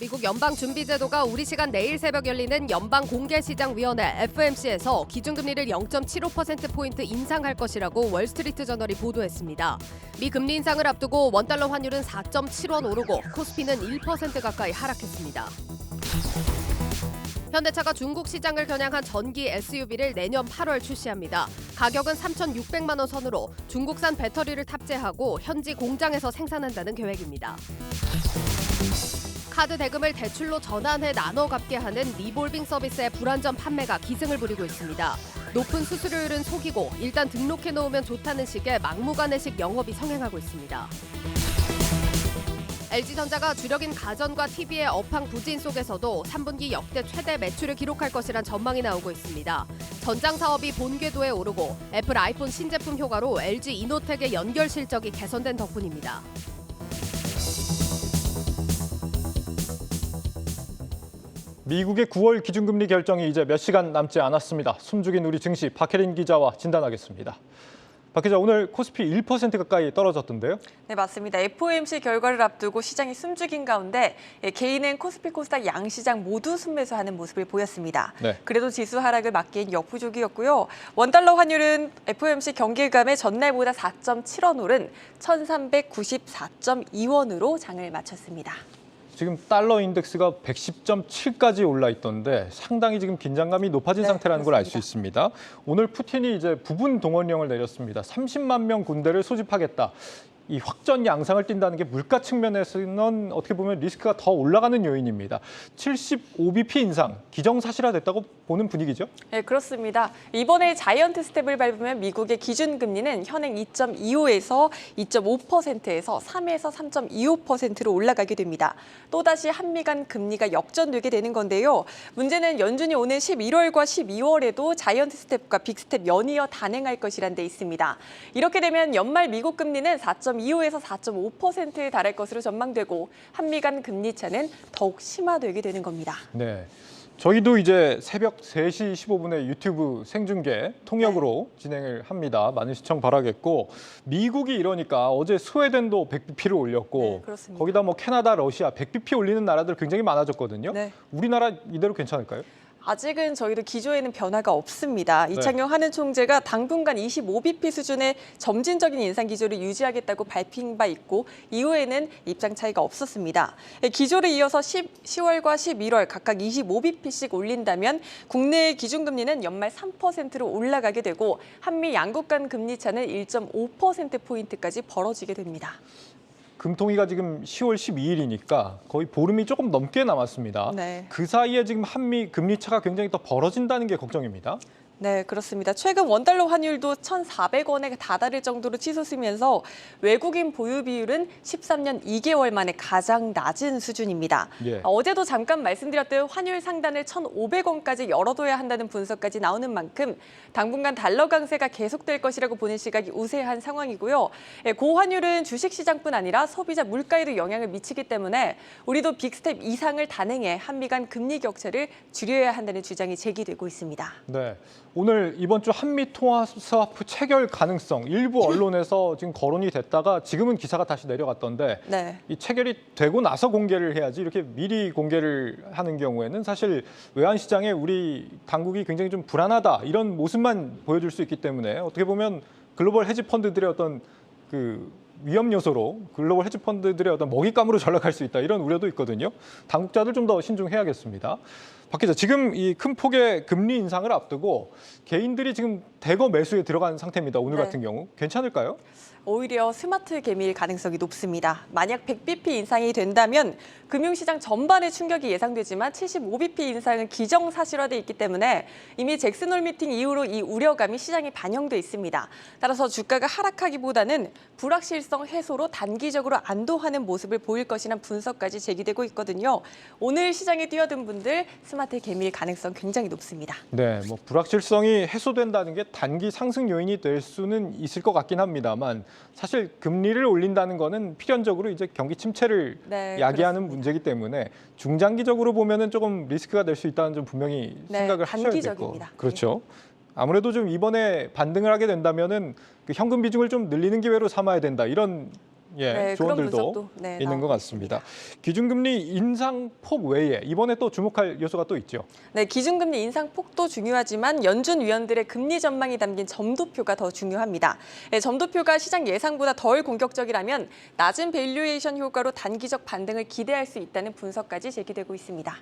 미국 연방준비제도가 우리 시간 내일 새벽 열리는 연방공개시장위원회 FOMC에서 기준금리를 0.75%포인트 인상할 것이라고 월스트리트저널이 보도했습니다. 미 금리 인상을 앞두고 원달러 환율은 4.7원 오르고 코스피는 1% 가까이 하락했습니다. 현대차가 중국 시장을 겨냥한 전기 SUV를 내년 8월 출시합니다. 가격은 3,600만 원 선으로 중국산 배터리를 탑재하고 현지 공장에서 생산한다는 계획입니다. 카드 대금을 대출로 전환해 나눠 갚게 하는 리볼빙 서비스의 불안전 판매가 기승을 부리고 있습니다. 높은 수수료율은 속이고 일단 등록해 놓으면 좋다는 식의 막무가내식 영업이 성행하고 있습니다. LG전자가 주력인 가전과 TV의 업황 부진 속에서도 3분기 역대 최대 매출을 기록할 것이란 전망이 나오고 있습니다. 전장 사업이 본궤도에 오르고 애플 아이폰 신제품 효과로 LG 이노텍의 연결 실적이 개선된 덕분입니다. 미국의 9월 기준금리 결정이 이제 몇 시간 남지 않았습니다. 숨죽인 우리 증시 박혜린 기자와 진단하겠습니다. 박 기자, 오늘 코스피 1% 가까이 떨어졌던데요? 네, 맞습니다. FOMC 결과를 앞두고 시장이 숨죽인 가운데 개인은 코스피, 코스닥 양시장 모두 순매수하는 모습을 보였습니다. 네. 그래도 지수 하락을 막기엔 역부족이었고요. 원달러 환율은 FOMC 경길감에 전날보다 4.7원 오른 1,394.2원으로 장을 마쳤습니다. 지금 달러 인덱스가 110.7까지 올라 있던데 상당히 지금 긴장감이 높아진 상태라는 걸 알 수 있습니다. 오늘 푸틴이 이제 부분 동원령을 내렸습니다. 30만 명 군대를 소집하겠다. 이 확전 양상을 띈다는 게 물가 측면에서는 어떻게 보면 리스크가 더 올라가는 요인입니다. 75bp 인상, 기정사실화됐다고 보는 분위기죠? 네, 그렇습니다. 이번에 자이언트 스텝을 밟으면 미국의 기준금리는 현행 2.25에서 2.5%에서 3에서 3.25%로 올라가게 됩니다. 또다시 한미 간 금리가 역전되게 되는 건데요. 문제는 연준이 오는 11월과 12월에도 자이언트 스텝과 빅스텝 연이어 단행할 것이란 데 있습니다. 이렇게 되면 연말 미국 금리는 4.25에서 4.5%에 달할 것으로 전망되고 한미 간 금리 차는 더욱 심화되게 되는 겁니다. 네. 저희도 이제 새벽 3시 15분에 유튜브 생중계 통역으로 진행을 합니다. 많은 시청 바라겠고, 미국이 이러니까 어제 스웨덴도 100bp를 올렸고, 네, 그렇습니다. 거기다 뭐 캐나다, 러시아 100bp 올리는 나라들 굉장히 많아졌거든요. 네. 우리나라 이대로 괜찮을까요? 아직은 저희도 기조에는 변화가 없습니다. 이창용 한은 총재가 당분간 25bp 수준의 점진적인 인상 기조를 유지하겠다고 밝힌 바 있고 이후에는 입장 차이가 없었습니다. 기조를 이어서 10월과 11월 각각 25bp씩 올린다면 국내 기준금리는 연말 3%로 올라가게 되고 한미 양국 간 금리 차는 1.5%포인트까지 벌어지게 됩니다. 금통위가 지금 10월 12일이니까 거의 보름이 조금 넘게 남았습니다. 네. 그 사이에 지금 한미 금리 차가 굉장히 더 벌어진다는 게 걱정입니다. 네, 그렇습니다. 최근 원달러 환율도 1,400원에 다다를 정도로 치솟으면서 외국인 보유 비율은 13년 2개월 만에 가장 낮은 수준입니다. 예. 어제도 잠깐 말씀드렸듯 환율 상단을 1,500원까지 열어둬야 한다는 분석까지 나오는 만큼 당분간 달러 강세가 계속될 것이라고 보는 시각이 우세한 상황이고요. 고환율은 주식시장뿐 아니라 소비자 물가에도 영향을 미치기 때문에 우리도 빅스텝 이상을 단행해 한미 간 금리 격차를 줄여야 한다는 주장이 제기되고 있습니다. 네. 오늘 이번 주 한미 통화 스와프 체결 가능성 일부 언론에서 지금 거론이 됐다가 지금은 기사가 다시 내려갔던데 네. 이 체결이 되고 나서 공개를 해야지 이렇게 미리 공개를 하는 경우에는 사실 외환 시장에 우리 당국이 굉장히 좀 불안하다 이런 모습만 보여줄 수 있기 때문에 어떻게 보면 글로벌 헤지 펀드들의 어떤 그 위험 요소로 글로벌 헤지 펀드들의 어떤 먹잇감으로 전락할 수 있다 이런 우려도 있거든요. 당국자들 좀 더 신중해야겠습니다. 박 기자, 지금 이 큰 폭의 금리 인상을 앞두고 개인들이 지금 대거 매수에 들어간 상태입니다. 오늘 네. 같은 경우 괜찮을까요? 오히려 스마트 개미일 가능성이 높습니다. 만약 100bp 인상이 된다면 금융시장 전반에 충격이 예상되지만 75bp 인상은 기정사실화돼 있기 때문에 이미 잭슨홀 미팅 이후로 이 우려감이 시장에 반영돼 있습니다. 따라서 주가가 하락하기보다는 불확실성 해소로 단기적으로 안도하는 모습을 보일 것이라는 분석까지 제기되고 있거든요. 오늘 시장에 뛰어든 분들 스마트 개미일 가능성 굉장히 높습니다. 네, 뭐 불확실성이 해소된다는 게 단기 상승 요인이 될 수는 있을 것 같긴 합니다만 사실 금리를 올린다는 거는 필연적으로 이제 경기 침체를 네, 야기하는 그렇습니다. 문제이기 때문에 중장기적으로 보면은 조금 리스크가 될 수 있다는 좀 분명히 네, 생각을 하셔야 될 거. 단기적입니다. 그렇죠. 아무래도 좀 이번에 반등을 하게 된다면은 그 현금 비중을 좀 늘리는 기회로 삼아야 된다 이런 예, 네, 그런 조언들도 분석도, 네, 있는 것 나오고 같습니다. 기준금리 인상폭 외에 이번에 또 주목할 요소가 또 있죠. 네, 기준금리 인상폭도 중요하지만 연준 위원들의 금리 전망이 담긴 점도표가 더 중요합니다. 네, 점도표가 시장 예상보다 덜 공격적이라면 낮은 밸류에이션 효과로 단기적 반등을 기대할 수 있다는 분석까지 제기되고 있습니다.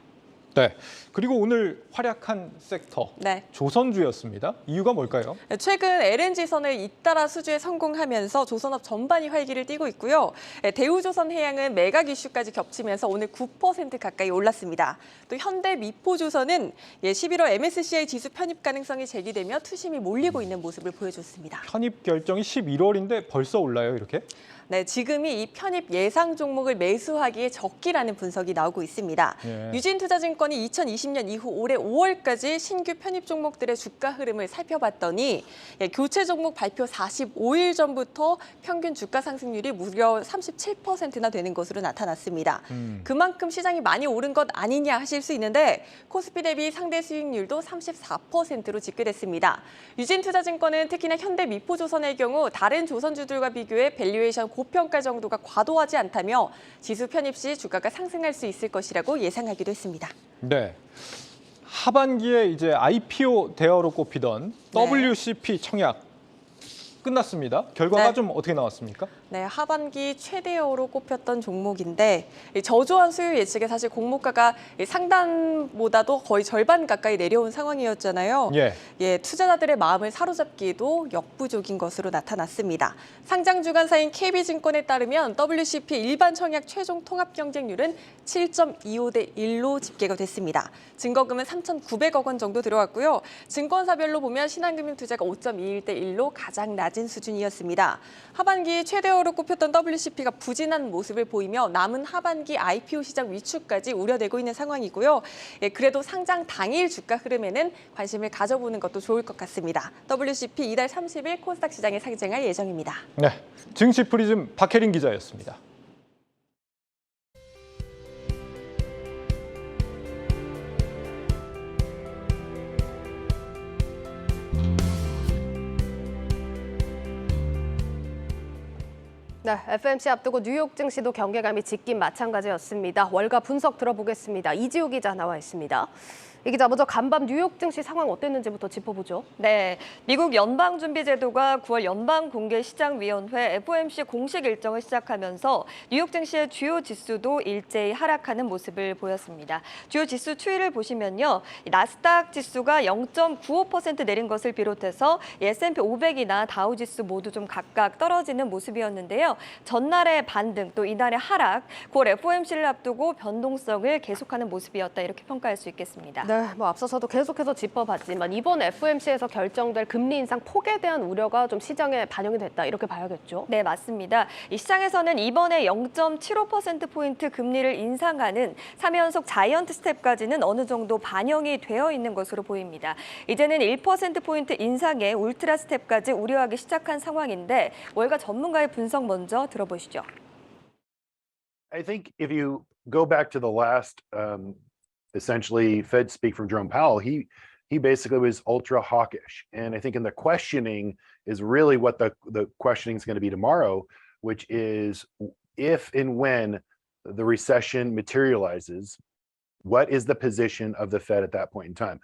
네. 그리고 오늘 활약한 섹터 네. 조선주였습니다. 이유가 뭘까요? 최근 LNG선을 잇따라 수주에 성공하면서 조선업 전반이 활기를 띠고 있고요. 대우조선해양은 매각 이슈까지 겹치면서 오늘 9% 가까이 올랐습니다. 또 현대미포조선은 11월 MSCI 지수 편입 가능성이 제기되며 투심이 몰리고 있는 모습을 보여줬습니다. 편입 결정이 11월인데 벌써 올라요, 이렇게? 네, 지금이 이 편입 예상 종목을 매수하기에 적기라는 분석이 나오고 있습니다. 예. 유진투자증권이 2020년 이후 올해 5월까지 신규 편입 종목들의 주가 흐름을 살펴봤더니 교체 종목 발표 45일 전부터 평균 주가 상승률이 무려 37%나 되는 것으로 나타났습니다. 그만큼 시장이 많이 오른 것 아니냐 하실 수 있는데 코스피 대비 상대 수익률도 34%로 집계됐습니다. 유진투자증권은 특히나 현대미포조선의 경우 다른 조선주들과 비교해 밸류에이션 고평가 정도가 과도하지 않다며 지수 편입 시 주가가 상승할 수 있을 것이라고 예상하기도 했습니다. 네. 하반기에 이제 IPO 대어로 꼽히던 WCP 청약 끝났습니다. 결과가 네. 좀 어떻게 나왔습니까? 네, 하반기 최대어로 꼽혔던 종목인데 이 저조한 수요 예측에 사실 공모가가 상단보다도 거의 절반 가까이 내려온 상황이었잖아요. 예. 투자자들의 마음을 사로잡기에도 역부족인 것으로 나타났습니다. 상장 주관사인 KB증권에 따르면 WCP 일반 청약 최종 통합 경쟁률은 7.25대 1로 집계가 됐습니다. 증거금은 3,900억 원 정도 들어왔고요. 증권사별로 보면 신한금융투자가 5.21대 1로 가장 낮은 수준이었습니다. 하반기 최대어로 꼽혔던 WCP가 부진한 모습을 보이며 남은 하반기 IPO 시장 위축까지 우려되고 있는 상황이고요. 그래도 상장 당일 주가 흐름에는 관심을 가져보는 것도 좋을 것 같습니다. WCP 이달 30일 코스닥 시장에 상장할 예정입니다. 네. 증시 프리즘 박혜린 기자였습니다. 네, FMC 앞두고 뉴욕 증시도 경계감이 짙긴 마찬가지였습니다. 월가 분석 들어보겠습니다. 이지우 기자 나와 있습니다. 이 기자, 먼저 간밤 뉴욕 증시 상황 어땠는지부터 짚어보죠. 네, 미국 연방준비제도가 9월 연방공개시장위원회 FOMC 공식 일정을 시작하면서 뉴욕 증시의 주요 지수도 일제히 하락하는 모습을 보였습니다. 주요 지수 추이를 보시면요, 나스닥 지수가 0.95% 내린 것을 비롯해서 S&P 500이나 다우지수 모두 좀 각각 떨어지는 모습이었는데요. 전날의 반등, 또 이날의 하락, 9월 FOMC를 앞두고 변동성을 계속하는 모습이었다, 이렇게 평가할 수 있겠습니다. 네, 앞서서도 계속해서 짚어봤지만 이번 FOMC에서 결정될 금리 인상 폭에 대한 우려가 좀 시장에 반영이 됐다, 이렇게 봐야겠죠? 네, 맞습니다. 이 시장에서는 이번에 0.75%포인트 금리를 인상하는 3회 연속 자이언트 스텝까지는 어느 정도 반영이 되어 있는 것으로 보입니다. 이제는 1%포인트 인상에 울트라 스텝까지 우려하기 시작한 상황인데 월가 전문가의 분석 먼저 들어보시죠. I think if you go back to the last essentially Fed speak from Jerome Powell, he basically was ultra hawkish. And I think in the questioning is really what the questioning is going to be tomorrow, which is if and when the recession materializes, what is the position of the Fed at that point in time?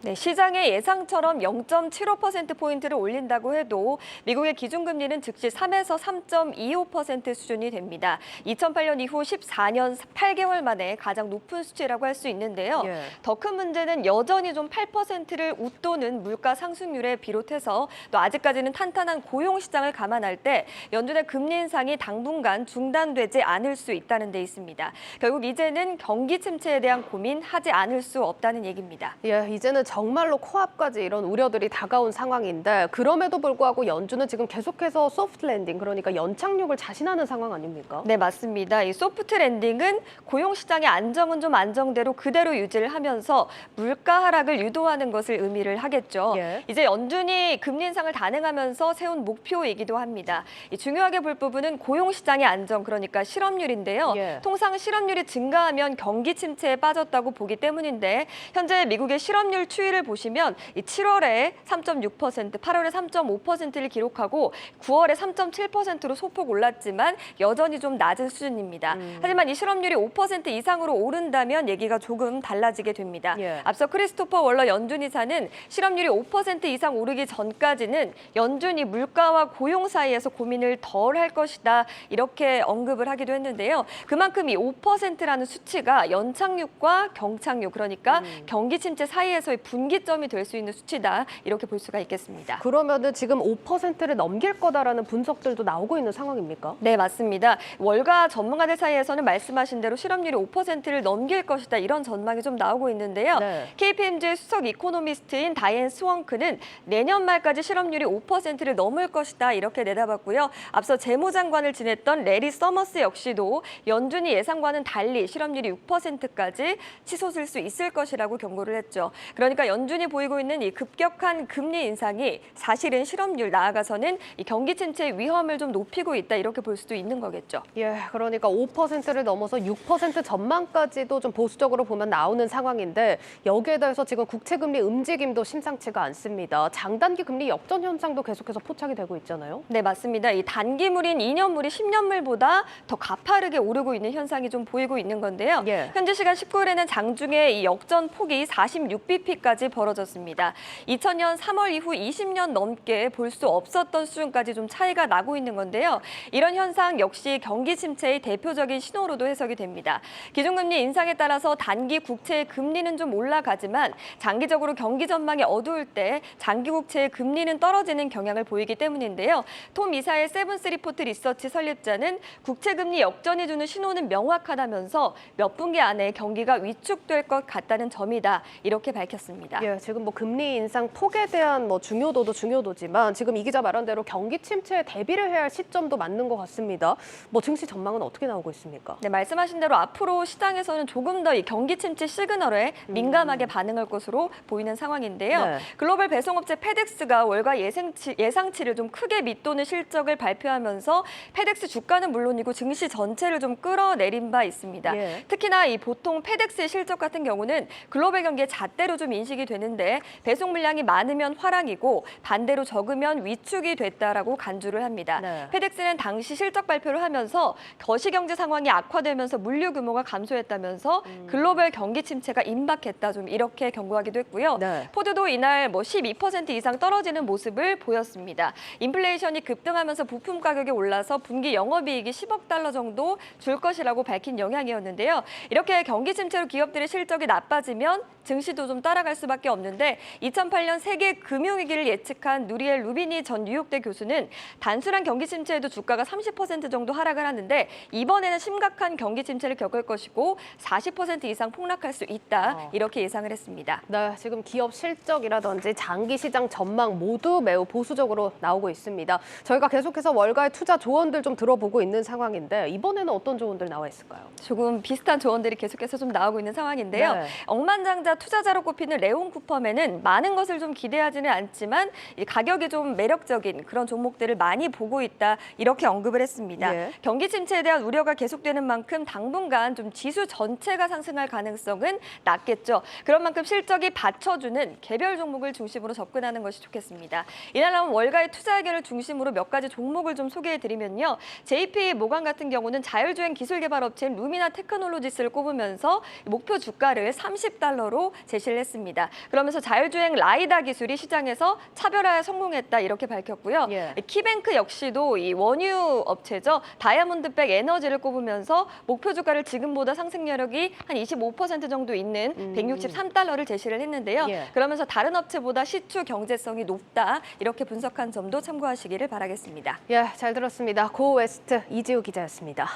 네, 시장의 예상처럼 0.75%포인트를 올린다고 해도 미국의 기준금리는 즉시 3에서 3.25% 수준이 됩니다. 2008년 이후 14년 8개월 만에 가장 높은 수치라고 할 수 있는데요. 예. 더 큰 문제는 여전히 좀 8%를 웃도는 물가 상승률에 비롯해서 또 아직까지는 탄탄한 고용 시장을 감안할 때 연준의 금리 인상이 당분간 중단되지 않을 수 있다는 데 있습니다. 결국 이제는 경기 침체에 대한 고민하지 않을 수 없다는 얘기입니다. 예, 이제는 정말로 코앞까지 이런 우려들이 다가온 상황인데 그럼에도 불구하고 연준은 지금 계속해서 소프트 랜딩, 그러니까 연착륙을 자신하는 상황 아닙니까? 네, 맞습니다. 이 소프트 랜딩은 고용 시장의 안정은 좀 안정대로 그대로 유지를 하면서 물가 하락을 유도하는 것을 의미를 하겠죠. 예. 이제 연준이 금리 인상을 단행하면서 세운 목표이기도 합니다. 이 중요하게 볼 부분은 고용 시장의 안정, 그러니까 실업률인데요. 예. 통상 실업률이 증가하면 경기 침체에 빠졌다고 보기 때문인데 현재 미국의 실업률 추이 추이를 보시면 이 7월에 3.6%, 8월에 3.5%를 기록하고 9월에 3.7%로 소폭 올랐지만 여전히 좀 낮은 수준입니다. 하지만 이 실업률이 5% 이상으로 오른다면 얘기가 조금 달라지게 됩니다. 예. 앞서 크리스토퍼 월러 연준이사는 실업률이 5% 이상 오르기 전까지는 연준이 물가와 고용 사이에서 고민을 덜 할 것이다 이렇게 언급을 하기도 했는데요. 그만큼 이 5%라는 수치가 연착륙과 경착륙 그러니까 경기 침체 사이에서의 분기점이 될 수 있는 수치다 이렇게 볼 수가 있겠습니다. 그러면은 지금 5%를 넘길 거다라는 분석들도 나오고 있는 상황입니까? 네, 맞습니다. 월가 전문가들 사이에서는 말씀하신 대로 실업률이 5%를 넘길 것이다 이런 전망이 좀 나오고 있는데요. 네. KPMG의 수석 이코노미스트인 다이앤 스원크는 내년 말까지 실업률이 5%를 넘을 것이다 이렇게 내다봤고요. 앞서 재무장관을 지냈던 레리 서머스 역시도 연준이 예상과는 달리 실업률이 6%까지 치솟을 수 있을 것이라고 경고를 했죠. 그러니까 연준이 보이고 있는 이 급격한 금리 인상이 사실은 실업률 나아가서는 이 경기 침체의 위험을 좀 높이고 있다 이렇게 볼 수도 있는 거겠죠. 예, 그러니까 5%를 넘어서 6% 전망까지도 좀 보수적으로 보면 나오는 상황인데 여기에 대해서 지금 국채금리 움직임도 심상치가 않습니다. 장단기 금리 역전 현상도 계속해서 포착이 되고 있잖아요. 네, 맞습니다. 이 단기물인 2년물이 10년물보다 더 가파르게 오르고 있는 현상이 좀 보이고 있는 건데요. 예. 현지 시간 19일에는 장중에 이 역전 폭이 46bp까지 벌어졌습니다. 2000년 3월 이후 20년 넘게 볼 수 없었던 수준까지 좀 차이가 나고 있는 건데요. 이런 현상 역시 경기 침체의 대표적인 신호로도 해석이 됩니다. 기준금리 인상에 따라서 단기 국채의 금리는 좀 올라가지만 장기적으로 경기 전망이 어두울 때 장기 국채의 금리는 떨어지는 경향을 보이기 때문인데요. 톰 이사의 세븐스 리포트 리서치 설립자는 국채 금리 역전이 주는 신호는 명확하다면서 몇 분기 안에 경기가 위축될 것 같다는 점이다. 이렇게 밝혔습니다. 예, 지금 뭐 금리 인상 폭에 대한 뭐 중요도도 중요도지만 지금 이 기자 말한 대로 경기 침체에 대비를 해야 할 시점도 맞는 것 같습니다. 뭐 증시 전망은 어떻게 나오고 있습니까? 네, 말씀하신 대로 앞으로 시장에서는 조금 더 이 경기 침체 시그널에 민감하게 반응할 것으로 보이는 상황인데요. 네. 글로벌 배송업체 페덱스가 월가 예상치를 좀 크게 밑도는 실적을 발표하면서 페덱스 주가는 물론이고 증시 전체를 좀 끌어내린 바 있습니다. 예. 특히나 이 보통 페덱스의 실적 같은 경우는 글로벌 경기의 잣대로 좀 인식이 되는데 배송 물량이 많으면 화랑이고 반대로 적으면 위축이 됐다라고 간주를 합니다. 네. 페덱스는 당시 실적 발표를 하면서 거시경제 상황이 악화되면서 물류 규모가 감소했다면서 글로벌 경기 침체가 임박했다 좀 이렇게 경고하기도 했고요. 네. 포드도 이날 뭐 12% 이상 떨어지는 모습을 보였습니다. 인플레이션이 급등하면서 부품 가격이 올라서 분기 영업이익이 10억 달러 정도 줄 것이라고 밝힌 영향이었는데요. 이렇게 경기 침체로 기업들의 실적이 나빠지면 증시도 좀 따라갈 수밖에 없는데 2008년 세계 금융위기를 예측한 누리엘 루비니 전 뉴욕대 교수는 단순한 경기 침체에도 주가가 30% 정도 하락을 하는데 이번에는 심각한 경기 침체를 겪을 것이고 40% 이상 폭락할 수 있다 이렇게 예상을 했습니다. 네, 지금 기업 실적이라든지 장기 시장 전망 모두 매우 보수적으로 나오고 있습니다. 저희가 계속해서 월가의 투자 조언들 좀 들어보고 있는 상황인데 이번에는 어떤 조언들 나와 있을까요? 조금 비슷한 조언들이 계속해서 좀 나오고 있는 상황인데요. 네. 억만장자 투자자로 꼽히는 레온 쿠퍼맨은 많은 것을 좀 기대하지는 않지만 이 가격이 좀 매력적인 그런 종목들을 많이 보고 있다 이렇게 언급을 했습니다. 예. 경기 침체에 대한 우려가 계속되는 만큼 당분간 좀 지수 전체가 상승할 가능성은 낮겠죠. 그런 만큼 실적이 받쳐주는 개별 종목을 중심으로 접근하는 것이 좋겠습니다. 이날 나온 월가의 투자 의견을 중심으로 몇 가지 종목을 좀 소개해드리면요. JP 모간 같은 경우는 자율주행 기술 개발 업체인 루미나 테크놀로지스를 꼽으면서 목표 주가를 30달러로 제시를 했습니다. 그러면서 자율주행 라이다 기술이 시장에서 차별화에 성공했다 이렇게 밝혔고요. 예. 키뱅크 역시도 이 원유 업체죠. 다이아몬드백 에너지를 꼽으면서 목표 주가를 지금보다 상승 여력이 한 25% 정도 있는 163달러를 제시를 했는데요. 예. 그러면서 다른 업체보다 시추 경제성이 높다 이렇게 분석한 점도 참고하시기를 바라겠습니다. 예, 잘 들었습니다. 고 웨스트 이지우 기자였습니다.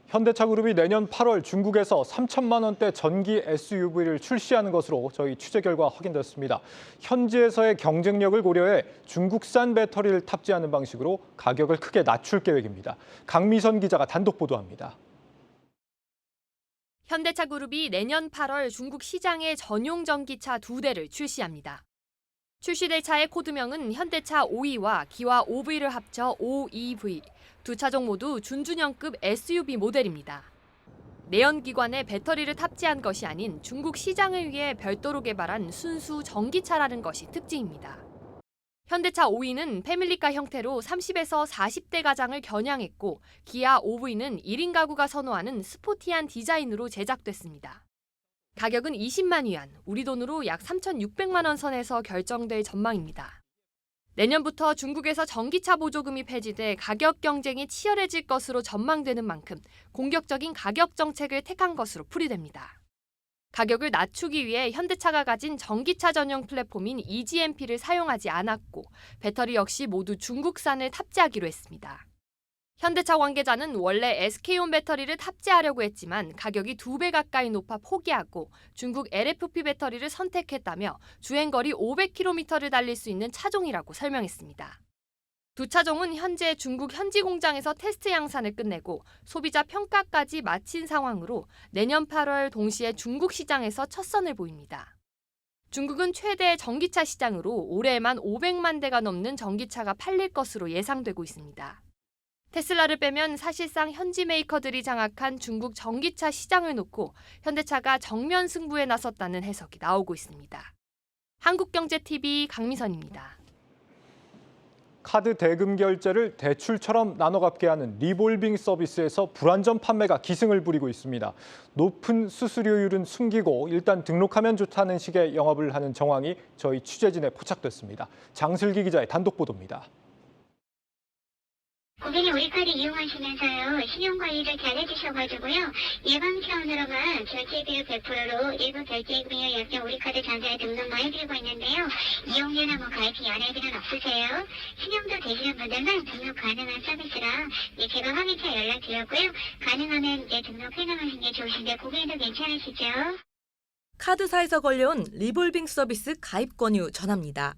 현대차 그룹이 내년 8월 중국에서 3천만 원대 전기 SUV를 출시하는 것으로 저희 취재 결과 확인됐습니다. 현지에서의 경쟁력을 고려해 중국산 배터리를 탑재하는 방식으로 가격을 크게 낮출 계획입니다. 강미선 기자가 단독 보도합니다. 현대차 그룹이 내년 8월 중국 시장에 전용 전기차 2대를 출시합니다. 출시될 차의 코드명은 현대차 5E와 기와 5V를 합쳐 5EV. 두 차종 모두 준준형급 SUV 모델입니다. 내연기관에 배터리를 탑재한 것이 아닌 중국 시장을 위해 별도로 개발한 순수 전기차라는 것이 특징입니다. 현대차 5E는 패밀리카 형태로 30에서 40대 가장을 겨냥했고 기아 5V는 1인 가구가 선호하는 스포티한 디자인으로 제작됐습니다. 가격은 20만 위안, 우리 돈으로 약 3,600만 원 선에서 결정될 전망입니다. 내년부터 중국에서 전기차 보조금이 폐지돼 가격 경쟁이 치열해질 것으로 전망되는 만큼 공격적인 가격 정책을 택한 것으로 풀이됩니다. 가격을 낮추기 위해 현대차가 가진 전기차 전용 플랫폼인 EGMP를 사용하지 않았고 배터리 역시 모두 중국산을 탑재하기로 했습니다. 현대차 관계자는 원래 SK온 배터리를 탑재하려고 했지만 가격이 2배 가까이 높아 포기하고 중국 LFP 배터리를 선택했다며 주행거리 500km를 달릴 수 있는 차종이라고 설명했습니다. 두 차종은 현재 중국 현지 공장에서 테스트 양산을 끝내고 소비자 평가까지 마친 상황으로 내년 8월 동시에 중국 시장에서 첫 선을 보입니다. 중국은 최대 전기차 시장으로 올해에만 500만 대가 넘는 전기차가 팔릴 것으로 예상되고 있습니다. 테슬라를 빼면 사실상 현지 메이커들이 장악한 중국 전기차 시장을 놓고 현대차가 정면 승부에 나섰다는 해석이 나오고 있습니다. 한국경제TV 강미선입니다. 카드 대금 결제를 대출처럼 나눠 갚게 하는 리볼빙 서비스에서 불안전 판매가 기승을 부리고 있습니다. 높은 수수료율은 숨기고 일단 등록하면 좋다는 식의 영업을 하는 정황이 저희 취재진에 포착됐습니다. 장슬기 기자의 단독 보도입니다. 고객이 우리 카드 이용하시면서요, 신용관리를 잘 해주셔가지고요, 예방 차원으로만 결제비율 100%로 일부 결제금액 약정 우리 카드 잔자에 등록만 해드리고 있는데요. 이용료나 가입비 연회비는 없으세요. 신용도 되시는 분들만 등록 가능한 서비스라 제가 확인차 연락드렸고요. 가능하면 등록해나가시는 게 좋으신데 고객도 괜찮으시죠? 카드사에서 걸려온 리볼빙 서비스 가입 권유 전화입니다.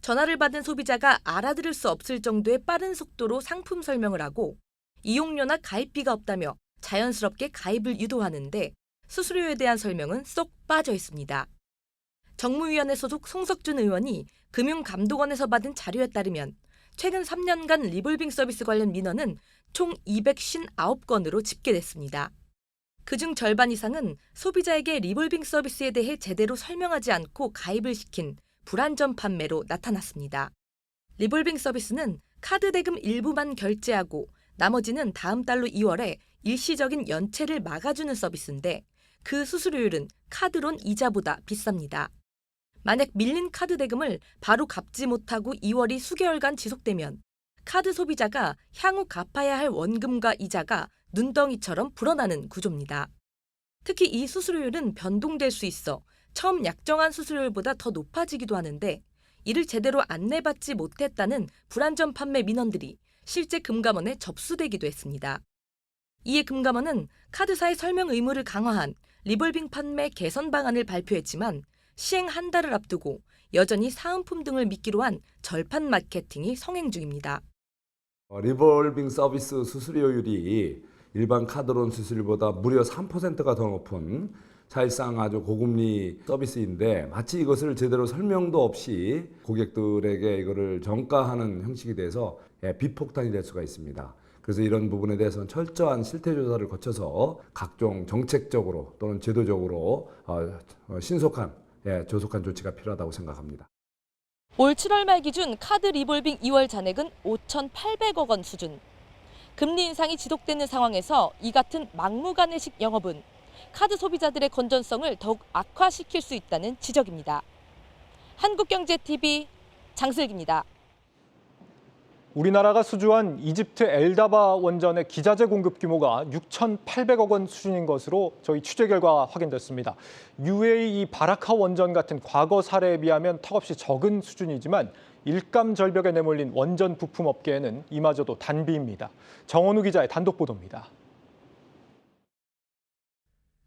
전화를 받은 소비자가 알아들을 수 없을 정도의 빠른 속도로 상품 설명을 하고 이용료나 가입비가 없다며 자연스럽게 가입을 유도하는데 수수료에 대한 설명은 쏙 빠져 있습니다. 정무위원회 소속 송석준 의원이 금융감독원에서 받은 자료에 따르면 최근 3년간 리볼빙 서비스 관련 민원은 총 259건으로 집계됐습니다. 그중 절반 이상은 소비자에게 리볼빙 서비스에 대해 제대로 설명하지 않고 가입을 시킨 불안전 판매로 나타났습니다. 리볼빙 서비스는 카드 대금 일부만 결제하고 나머지는 다음 달로 2월에 일시적인 연체를 막아주는 서비스인데 그 수수료율은 카드론 이자보다 비쌉니다. 만약 밀린 카드 대금을 바로 갚지 못하고 2월이 수개월간 지속되면 카드 소비자가 향후 갚아야 할 원금과 이자가 눈덩이처럼 불어나는 구조입니다. 특히 이 수수료율은 변동될 수 있어 처음 약정한 수수료율보다 더 높아지기도 하는데 이를 제대로 안내받지 못했다는 불안전 판매 민원들이 실제 금감원에 접수되기도 했습니다. 이에 금감원은 카드사의 설명 의무를 강화한 리볼빙 판매 개선 방안을 발표했지만 시행 한 달을 앞두고 여전히 사은품 등을 미끼로 한 절판 마케팅이 성행 중입니다. 리볼빙 서비스 수수료율이 일반 카드론 수수료보다 무려 3%가 더 높은 사실상 아주 고금리 서비스인데 마치 이것을 제대로 설명도 없이 고객들에게 이거를 전가하는 형식이 돼서 비폭탄이 될 수가 있습니다. 그래서 이런 부분에 대해서는 철저한 실태조사를 거쳐서 각종 정책적으로 또는 제도적으로 신속한 조속한 조치가 필요하다고 생각합니다. 올 7월 말 기준 카드 리볼빙 2월 잔액은 5,800억 원 수준. 금리 인상이 지속되는 상황에서 이 같은 막무가내식 영업은 카드 소비자들의 건전성을 더욱 악화시킬 수 있다는 지적입니다. 한국경제TV 장슬기입니다. 우리나라가 수주한 이집트 엘다바 원전의 기자재 공급 규모가 6,800억 원 수준인 것으로 저희 취재 결과 확인됐습니다. UAE 바라카 원전 같은 과거 사례에 비하면 턱없이 적은 수준이지만 일감 절벽에 내몰린 원전 부품 업계에는 이마저도 단비입니다. 정원우 기자의 단독 보도입니다.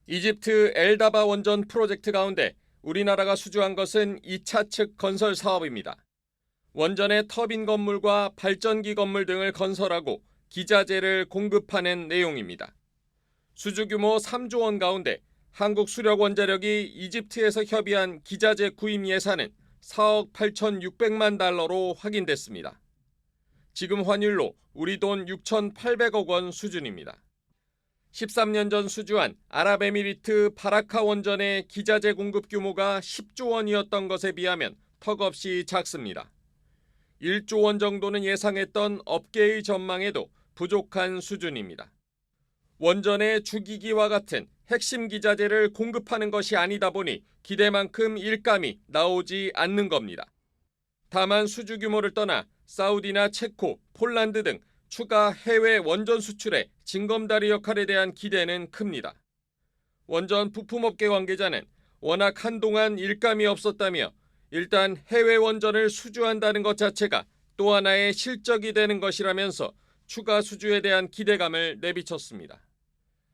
이집트 엘다바 원전 프로젝트 가운데 우리나라가 수주한 것은 2차 측 건설 사업입니다. 원전의 터빈 건물과 발전기 건물 등을 건설하고 기자재를 공급하는 내용입니다. 수주 규모 3조 원 가운데 한국수력원자력이 이집트에서 협의한 기자재 구입 예산은 4억 8,600만 달러로 확인됐습니다. 지금 환율로 우리 돈 6,800억 원 수준입니다. 13년 전 수주한 아랍에미리트 바라카 원전의 기자재 공급 규모가 10조 원이었던 것에 비하면 턱없이 작습니다. 1조 원 정도는 예상했던 업계의 전망에도 부족한 수준입니다. 원전의 주기기와 같은 핵심 기자재를 공급하는 것이 아니다 보니 기대만큼 일감이 나오지 않는 겁니다. 다만 수주 규모를 떠나 사우디나 체코, 폴란드 등 추가 해외 원전 수출의 징검다리 역할에 대한 기대는 큽니다. 원전 부품업계 관계자는 워낙 한동안 일감이 없었다며 일단 해외 원전을 수주한다는 것 자체가 또 하나의 실적이 되는 것이라면서 추가 수주에 대한 기대감을 내비쳤습니다.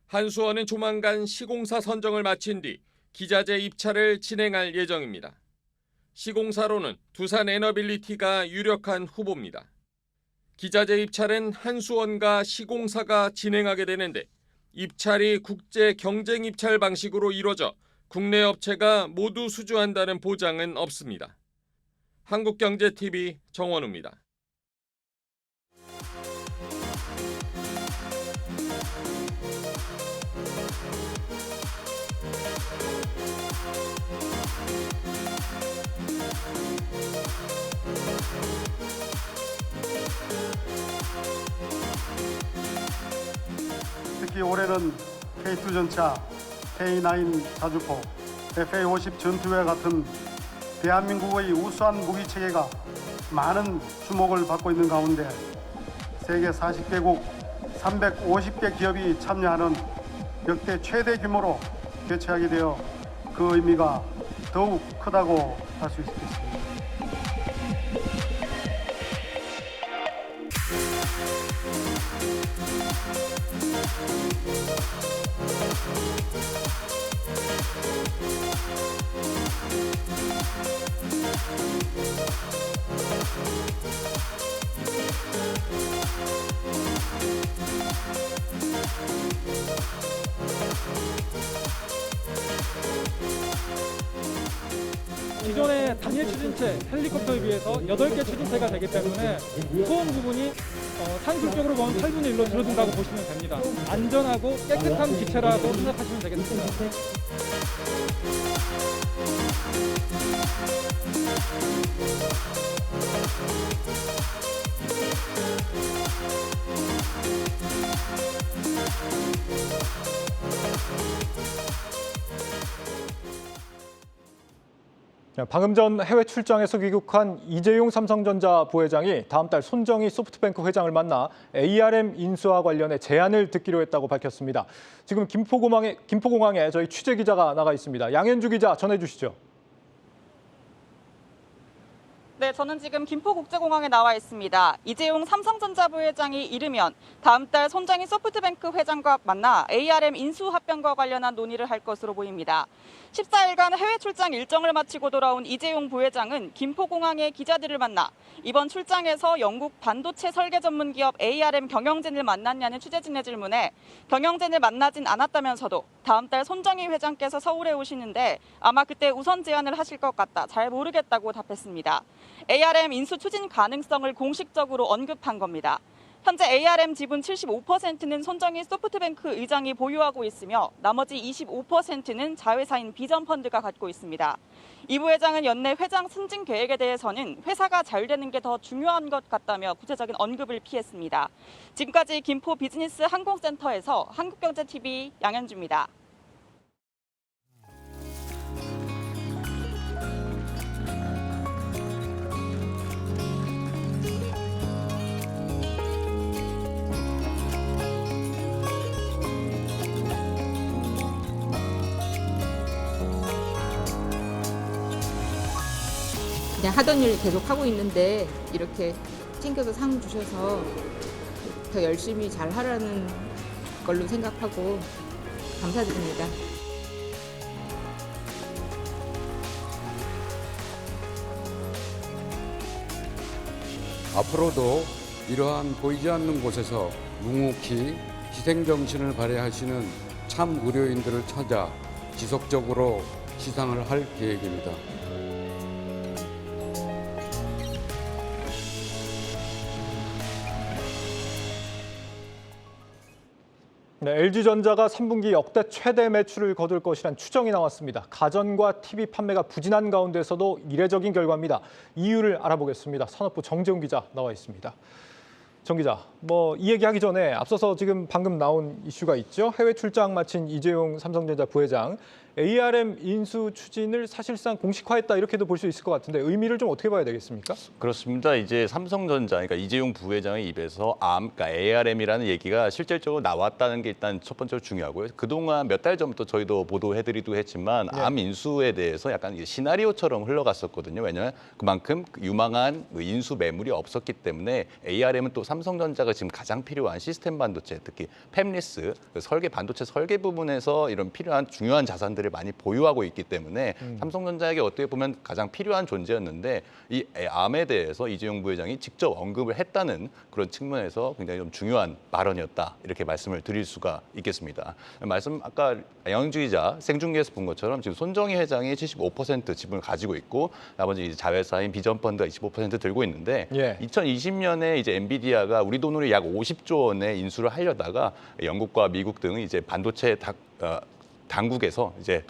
한수원은 조만간 시공사 선정을 마친 뒤 기자재 입찰을 진행할 예정입니다. 시공사로는 두산 에너빌리티가 유력한 후보입니다. 기자재 입찰은 한수원과 시공사가 진행하게 되는데 입찰이 국제 경쟁 입찰 방식으로 이루어져 국내 업체가 모두 수주한다는 보장은 없습니다. 한국경제TV 정원우입니다. 특히 올해는 K2 전차, K9 자주포, FA-50 전투기와 같은 대한민국의 우수한 무기 체계가 많은 주목을 받고 있는 가운데 세계 40개국 350개 기업이 참여하는 역대 최대 규모로 개최하게 되어 그 의미가 더욱 크다고 할 수 있겠습니다. 기존의 단일 추진체 헬리콥터에 비해서 8개 추진체가 되기 때문에 소음 부분이 산술적으로 보면 8분의 1로 줄어든다고 보시면 됩니다. 안전하고 깨끗한 기체라고 생각하시면 되겠습니다. 방금 전 해외 출장에서 귀국한 이재용 삼성전자 부회장이 다음 달 손정희 소프트뱅크 회장을 만나 ARM 인수와 관련해 제안을 듣기로 했다고 밝혔습니다. 지금 김포공항에 저희 취재 기자가 나가 있습니다. 양현주 기자 전해주시죠. 네, 저는 지금 김포국제공항에 나와 있습니다. 이재용 삼성전자 부회장이 이르면 다음 달 손정희 소프트뱅크 회장과 만나 ARM 인수 합병과 관련한 논의를 할 것으로 보입니다. 14일간 해외 출장 일정을 마치고 돌아온 이재용 부회장은 김포공항에 기자들을 만나 이번 출장에서 영국 반도체 설계 전문 기업 ARM 경영진을 만났냐는 취재진의 질문에 경영진을 만나진 않았다면서도 다음 달 손정희 회장께서 서울에 오시는데 아마 그때 우선 제안을 하실 것 같다. 잘 모르겠다고 답했습니다. ARM 인수 추진 가능성을 공식적으로 언급한 겁니다. 현재 ARM 지분 75%는 손정희 소프트뱅크 의장이 보유하고 있으며 나머지 25%는 자회사인 비전펀드가 갖고 있습니다. 이 부회장은 연내 회장 승진 계획에 대해서는 회사가 잘 되는 게 더 중요한 것 같다며 구체적인 언급을 피했습니다. 지금까지 김포 비즈니스 항공센터에서 한국경제TV 양현주입니다. 그냥 하던 일 계속 하고 있는데 이렇게 챙겨서 상 주셔서 더 열심히 잘 하라는 걸로 생각하고 감사드립니다. 앞으로도 이러한 보이지 않는 곳에서 묵묵히 희생정신을 발휘하시는 참 의료인들을 찾아 지속적으로 시상을 할 계획입니다. 네, LG전자가 3분기 역대 최대 매출을 거둘 것이란 추정이 나왔습니다. 가전과 TV 판매가 부진한 가운데서도 이례적인 결과입니다. 이유를 알아보겠습니다. 산업부 정재훈 기자 나와 있습니다. 정 기자, 이 얘기하기 전에 앞서서 지금 방금 나온 이슈가 있죠. 해외 출장 마친 이재용 삼성전자 부회장, ARM 인수 추진을 사실상 공식화했다 이렇게도 볼 수 있을 것 같은데 의미를 좀 어떻게 봐야 되겠습니까? 그렇습니다. 이제 삼성전자, 그러니까 이재용 부회장의 입에서 그러니까 ARM이라는 얘기가 실질적으로 나왔다는 게 일단 첫 번째로 중요하고요. 그동안 몇 달 전부터 저희도 보도해드리기도 했지만 암 인수에 대해서 약간 시나리오처럼 흘러갔었거든요. 왜냐하면 그만큼 유망한 인수 매물이 없었기 때문에 ARM은 또 삼성전자가 지금 가장 필요한 시스템 반도체, 특히 팹리스, 반도체 설계 부분에서 이런 필요한 중요한 자산들을 많이 보유하고 있기 때문에 삼성전자에게 어떻게 보면 가장 필요한 존재였는데 이 암에 대해서 이재용 부회장이 직접 언급을 했다는 그런 측면에서 굉장히 좀 중요한 발언이었다 이렇게 말씀을 드릴 수가 있겠습니다. 아까 양현주 기자 생중계에서 본 것처럼 지금 손정희 회장이 75% 지분을 가지고 있고 나머지 이제 자회사인 비전펀드가 25% 들고 있는데 2020년에 이제 엔비디아가 우리 돈으로 약 50조 원의 인수를 하려다가 영국과 미국 등 이제 반도체 당국에서 이제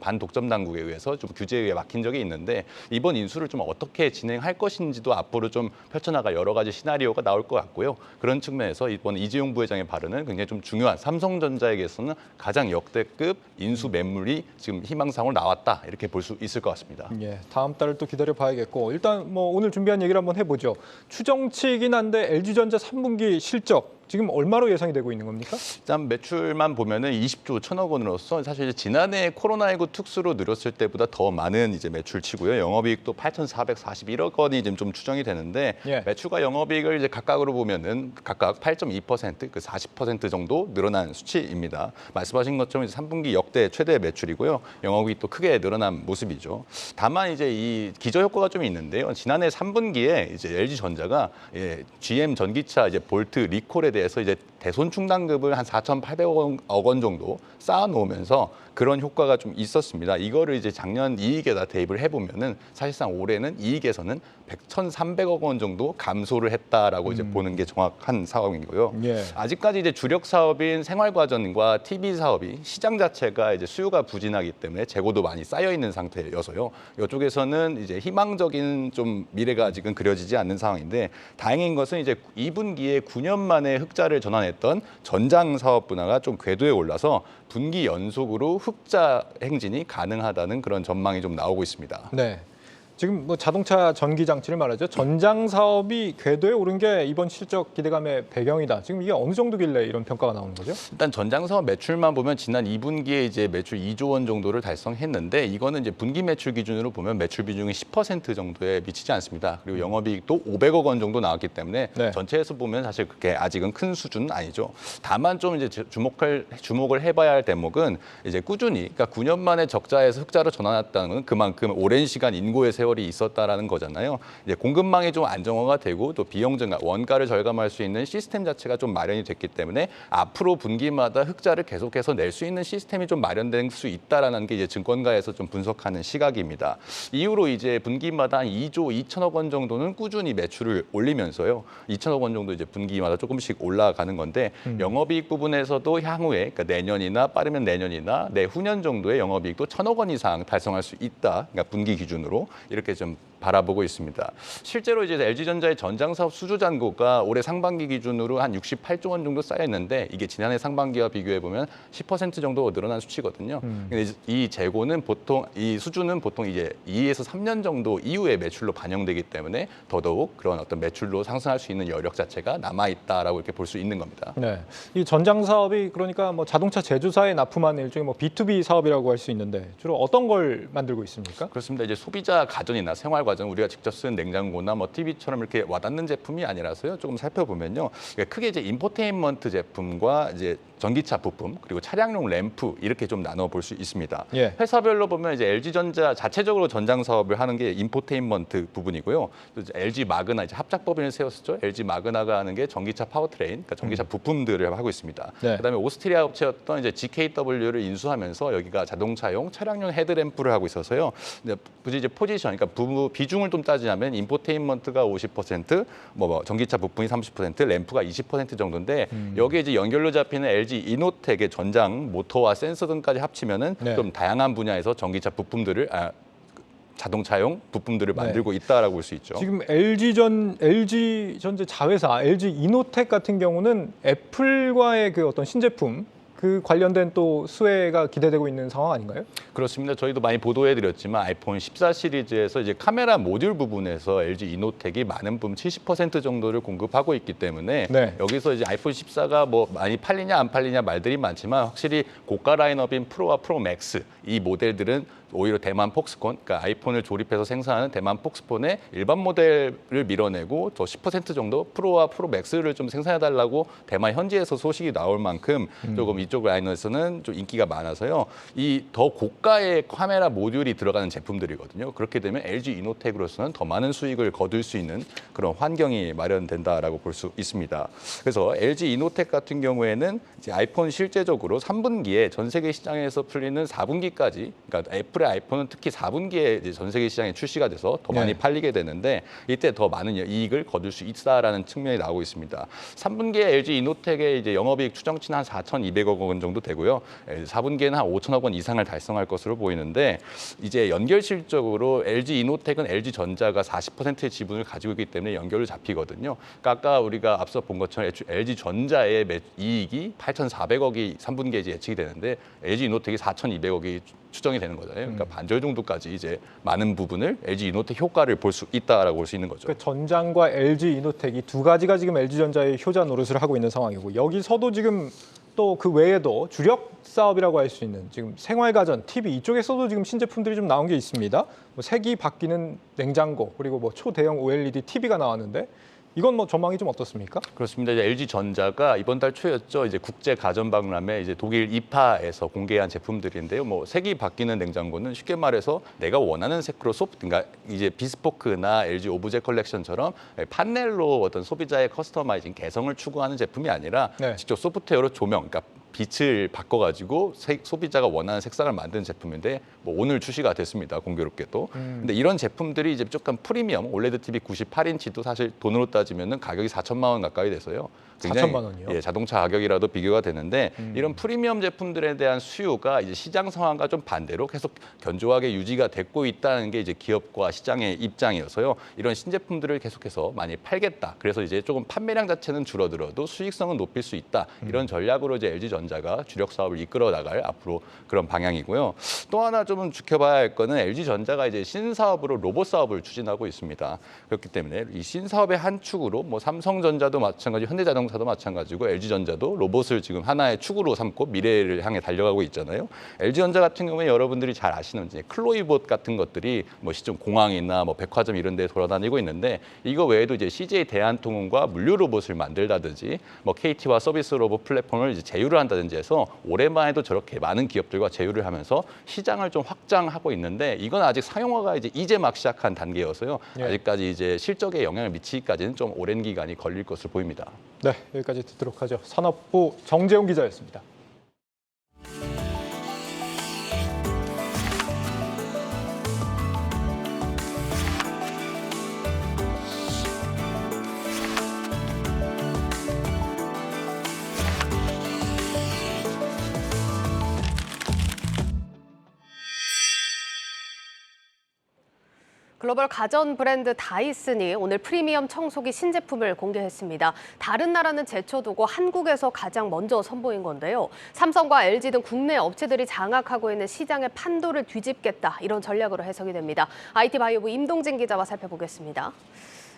반독점 당국에 의해서 좀 규제에 막힌 적이 있는데 이번 인수를 좀 어떻게 진행할 것인지도 앞으로 좀 펼쳐나갈 여러 가지 시나리오가 나올 것 같고요. 그런 측면에서 이번 이재용 부회장의 발언은 굉장히 좀 중요한 삼성전자에게서는 가장 역대급 인수 매물이 지금 희망사항으로 나왔다 이렇게 볼 수 있을 것 같습니다. 예, 다음 달을 또 기다려 봐야겠고 일단 오늘 준비한 얘기를 한번 해보죠. 추정치이긴 한데 LG전자 3분기 실적 지금 얼마로 예상이 되고 있는 겁니까? 일단 매출만 보면은 20조 1천억 원으로서 사실 지난해 코로나19 특수로 늘었을 때보다 더 많은 이제 매출치고요. 영업이익도 8,441억 원이 지금 좀 추정이 되는데 매출과 영업이익을 이제 각각으로 보면은 각각 8.2%, 40% 정도 늘어난 수치입니다. 말씀하신 것처럼 이제 3분기 역대 최대 매출이고요. 영업이익도 크게 늘어난 모습이죠. 다만 이제 이 기저 효과가 좀 있는데요. 지난해 3분기에 이제 LG전자가 GM 전기차 이제 볼트 리콜에 대해서 이제 대손 충당금을 한 4,800억 원 정도 쌓아놓으면서 그런 효과가 좀 있었습니다. 이거를 이제 작년 이익에다 대입을 해보면은 사실상 올해는 이익에서는 1,300억 원 정도 감소를 했다라고 이제 보는 게 정확한 상황이고요. 아직까지 이제 주력 사업인 생활과전과 TV 사업이 시장 자체가 이제 수요가 부진하기 때문에 재고도 많이 쌓여 있는 상태여서요. 이쪽에서는 이제 희망적인 좀 미래가 아직은 그려지지 않는 상황인데 다행인 것은 이제 2분기에 9년 만에 흑자를 전환했던 전장 사업 분야가 좀 궤도에 올라서 분기 연속으로 흑자 행진이 가능하다는 그런 전망이 좀 나오고 있습니다. 네. 지금 자동차 전기 장치를 말하죠. 전장 사업이 궤도에 오른 게 이번 실적 기대감의 배경이다. 지금 이게 어느 정도길래 이런 평가가 나오는 거죠? 일단 전장 사업 매출만 보면 지난 2분기에 이제 매출 2조 원 정도를 달성했는데 이거는 이제 분기 매출 기준으로 보면 매출 비중이 10% 정도에 미치지 않습니다. 그리고 영업이익도 500억 원 정도 나왔기 때문에 전체에서 보면 사실 그게 아직은 큰 수준은 아니죠. 다만 좀 이제 주목을 해봐야 할 대목은 이제 꾸준히 그러니까 9년 만에 적자에서 흑자로 전환했다는 건 그만큼 오랜 시간 인고의 세월이 있었다라는 거잖아요. 이제 공급망이 좀 안정화가 되고 또 비용 증가, 원가를 절감할 수 있는 시스템 자체가 좀 마련이 됐기 때문에 앞으로 분기마다 흑자를 계속해서 낼 수 있는 시스템이 좀 마련될 수 있다라는 게 이제 증권가에서 좀 분석하는 시각입니다. 이후로 이제 분기마다 한 2조 2천억 원 정도는 꾸준히 매출을 올리면서요. 2천억 원 정도 이제 분기마다 조금씩 올라가는 건데 영업이익 부분에서도 향후에 그러니까 내년이나 빠르면 내년이나 내후년 정도의 영업이익도 1,000억 원 이상 달성할 수 있다. 그러니까 분기 기준으로 이렇게 좀 바라보고 있습니다. 실제로 이제 LG전자의 전장 사업 수주 잔고가 올해 상반기 기준으로 한 68조 원 정도 쌓여 있는데 이게 지난해 상반기와 비교해 보면 10% 정도 늘어난 수치거든요. 근데 이 재고는 보통 이 수주는 보통 이제 2에서 3년 정도 이후에 매출로 반영되기 때문에 더더욱 그런 어떤 매출로 상승할 수 있는 여력 자체가 남아 있다라고 이렇게 볼 수 있는 겁니다. 네, 이 전장 사업이 그러니까 자동차 제조사에 납품하는 일종의 B2B 사업이라고 할 수 있는데 주로 어떤 걸 만들고 있습니까? 그렇습니다. 이제 소비자 가전이나 생활과전 우리가 직접 쓰는 냉장고나 TV처럼 이렇게 와닿는 제품이 아니라서요. 조금 살펴보면요. 크게 이제 인포테인먼트 제품과 이제 전기차 부품 그리고 차량용 램프 이렇게 좀 나눠 볼 수 있습니다. 예. 회사별로 보면 이제 LG전자 자체적으로 전장 사업을 하는 게 인포테인먼트 부분이고요. 또 이제 LG 마그나 이제 합작법인을 세웠었죠. LG 마그나가 하는 게 전기차 파워트레인, 그러니까 전기차 부품들을 하고 있습니다. 네. 그다음에 오스트리아 업체였던 이제 GKW를 인수하면서 여기가 자동차용 차량용 헤드램프를 하고 있어서요. 굳이 이제 포지션, 그러니까 비중을 좀 따지자면 인포테인먼트가 50%, 뭐 전기차 부품이 30%, 램프가 20% 정도인데 여기에 이제 연결로 잡히는 LG 이노텍의 전장, 모터와 센서 등까지 합치면은 네. 좀 다양한 분야에서 전기차 부품들을 자동차용 부품들을 만들고 있다라고 볼 수 있죠. 지금 LG전자 자회사 LG 이노텍 같은 경우는 애플과의 그 어떤 신제품 그 관련된 또 수혜가 기대되고 있는 상황 아닌가요? 그렇습니다. 저희도 많이 보도해드렸지만 아이폰 14 시리즈에서 이제 카메라 모듈 부분에서 LG 이노텍이 많은 부분 70% 정도를 공급하고 있기 때문에 네. 여기서 이제 아이폰 14가 뭐 많이 팔리냐 안 팔리냐 말들이 많지만 확실히 고가 라인업인 프로와 프로 맥스 이 모델들은 오히려 대만 폭스콘, 그러니까 아이폰을 조립해서 생산하는 대만 폭스콘의 일반 모델을 밀어내고 더 10% 정도 프로와 프로 맥스를 좀 생산해달라고 대만 현지에서 소식이 나올 만큼 조금 이쪽 라인에서는 좀 인기가 많아서요. 이 더 고가의 카메라 모듈이 들어가는 제품들이거든요. 그렇게 되면 LG 이노텍으로서는 더 많은 수익을 거둘 수 있는 그런 환경이 마련된다라고 볼 수 있습니다. 그래서 LG 이노텍 같은 경우에는 이제 아이폰 실제적으로 3분기에 전 세계 시장에서 풀리는 4분기까지, 그러니까 애플의 아이폰은 특히 4분기에 이제 전 세계 시장에 출시가 돼서 더 많이 팔리게 되는데 이때 더 많은 이익을 거둘 수 있다라는 측면이 나오고 있습니다. 3분기에 LG 이노텍의 이제 영업이익 추정치는 한 4,200억 원 정도 되고요. 4분기에는 한 5천억 원 이상을 달성할 것으로 보이는데 이제 연결 실적으로 LG 이노텍은 LG전자가 40%의 지분을 가지고 있기 때문에 연결을 잡히거든요. 그러니까 아까 우리가 앞서 본 것처럼 LG전자의 이익이 8,400억이 3분기에 이제 예측이 되는데 LG 이노텍이 4,200억이 추정이 되는 거잖아요. 그러니까 반절 정도까지 이제 많은 부분을 LG 이노텍 효과를 볼 수 있다라고 볼 수 있는 거죠. 그 전장과 LG 이노텍 이 두 가지가 지금 LG전자의 효자 노릇을 하고 있는 상황이고 여기서도 지금 또 그 외에도 주력 사업이라고 할 수 있는 지금 생활가전, TV 이쪽에서도 지금 신제품들이 좀 나온 게 있습니다. 뭐 색이 바뀌는 냉장고 그리고 뭐 초대형 OLED TV가 나왔는데 이건 뭐 전망이 좀 어떻습니까? 그렇습니다. 이제 LG전자가 이번 달 초였죠. 이제 국제 가전박람회 이제 독일 이파에서 공개한 제품들인데요. 뭐 색이 바뀌는 냉장고는 쉽게 말해서 내가 원하는 색으로 그러니까 이제 비스포크나 LG 오브제 컬렉션처럼 판넬로 어떤 소비자의 커스터마이징 개성을 추구하는 제품이 아니라 직접 소프트웨어로 조명, 그러니까 빛을 바꿔가지고 소비자가 원하는 색상을 만드는 제품인데 뭐 오늘 출시가 됐습니다. 공교롭게도. 근데 이런 제품들이 이제 조금 프리미엄 OLED TV 98인치도 사실 돈으로 따지면은 가격이 4천만 원 가까이 돼서요. 굉장히 4천만 원이요? 예, 자동차 가격이라도 비교가 되는데 이런 프리미엄 제품들에 대한 수요가 이제 시장 상황과 좀 반대로 계속 견조하게 유지가 됐고 있다는 게 이제 기업과 시장의 입장이어서요. 이런 신제품들을 계속해서 많이 팔겠다. 그래서 이제 조금 판매량 자체는 줄어들어도 수익성은 높일 수 있다. 이런 전략으로 이제 LG전자가 주력 사업을 이끌어 나갈 앞으로 그런 방향이고요. 또 하나 좀 지켜봐야 할 거는 LG전자가 이제 신사업으로 로봇 사업을 추진하고 있습니다. 그렇기 때문에 이 신사업의 한 축으로 뭐 삼성전자도 마찬가지, 현대자동차도 마찬가지고 LG전자도 로봇을 지금 하나의 축으로 삼고 미래를 향해 달려가고 있잖아요. LG전자 같은 경우에 여러분들이 잘 아시는 이제 클로이봇 같은 것들이 뭐 시중 공항이나 뭐 백화점 이런 데 돌아다니고 있는데 이거 외에도 이제 CJ 대한통운과 물류 로봇을 만들다든지 뭐 KT와 서비스 로봇 플랫폼을 이제 제휴를 한다든지 해서 올해만 해도 저렇게 많은 기업들과 제휴를 하면서 시장을 좀 확장하고 있는데 이건 아직 상용화가 이제 막 시작한 단계여서요. 아직까지 이제 실적에 영향을 미치기까지는 좀 오랜 기간이 걸릴 것으로 보입니다. 네, 여기까지 듣도록 하죠. 산업부 정재용 기자였습니다. 글로벌 가전 브랜드 다이슨이 오늘 프리미엄 청소기 신제품을 공개했습니다. 다른 나라는 제쳐두고 한국에서 가장 먼저 선보인 건데요. 삼성과 LG 등 국내 업체들이 장악하고 있는 시장의 판도를 뒤집겠다, 이런 전략으로 해석이 됩니다. IT 바이오부 임동진 기자와 살펴보겠습니다.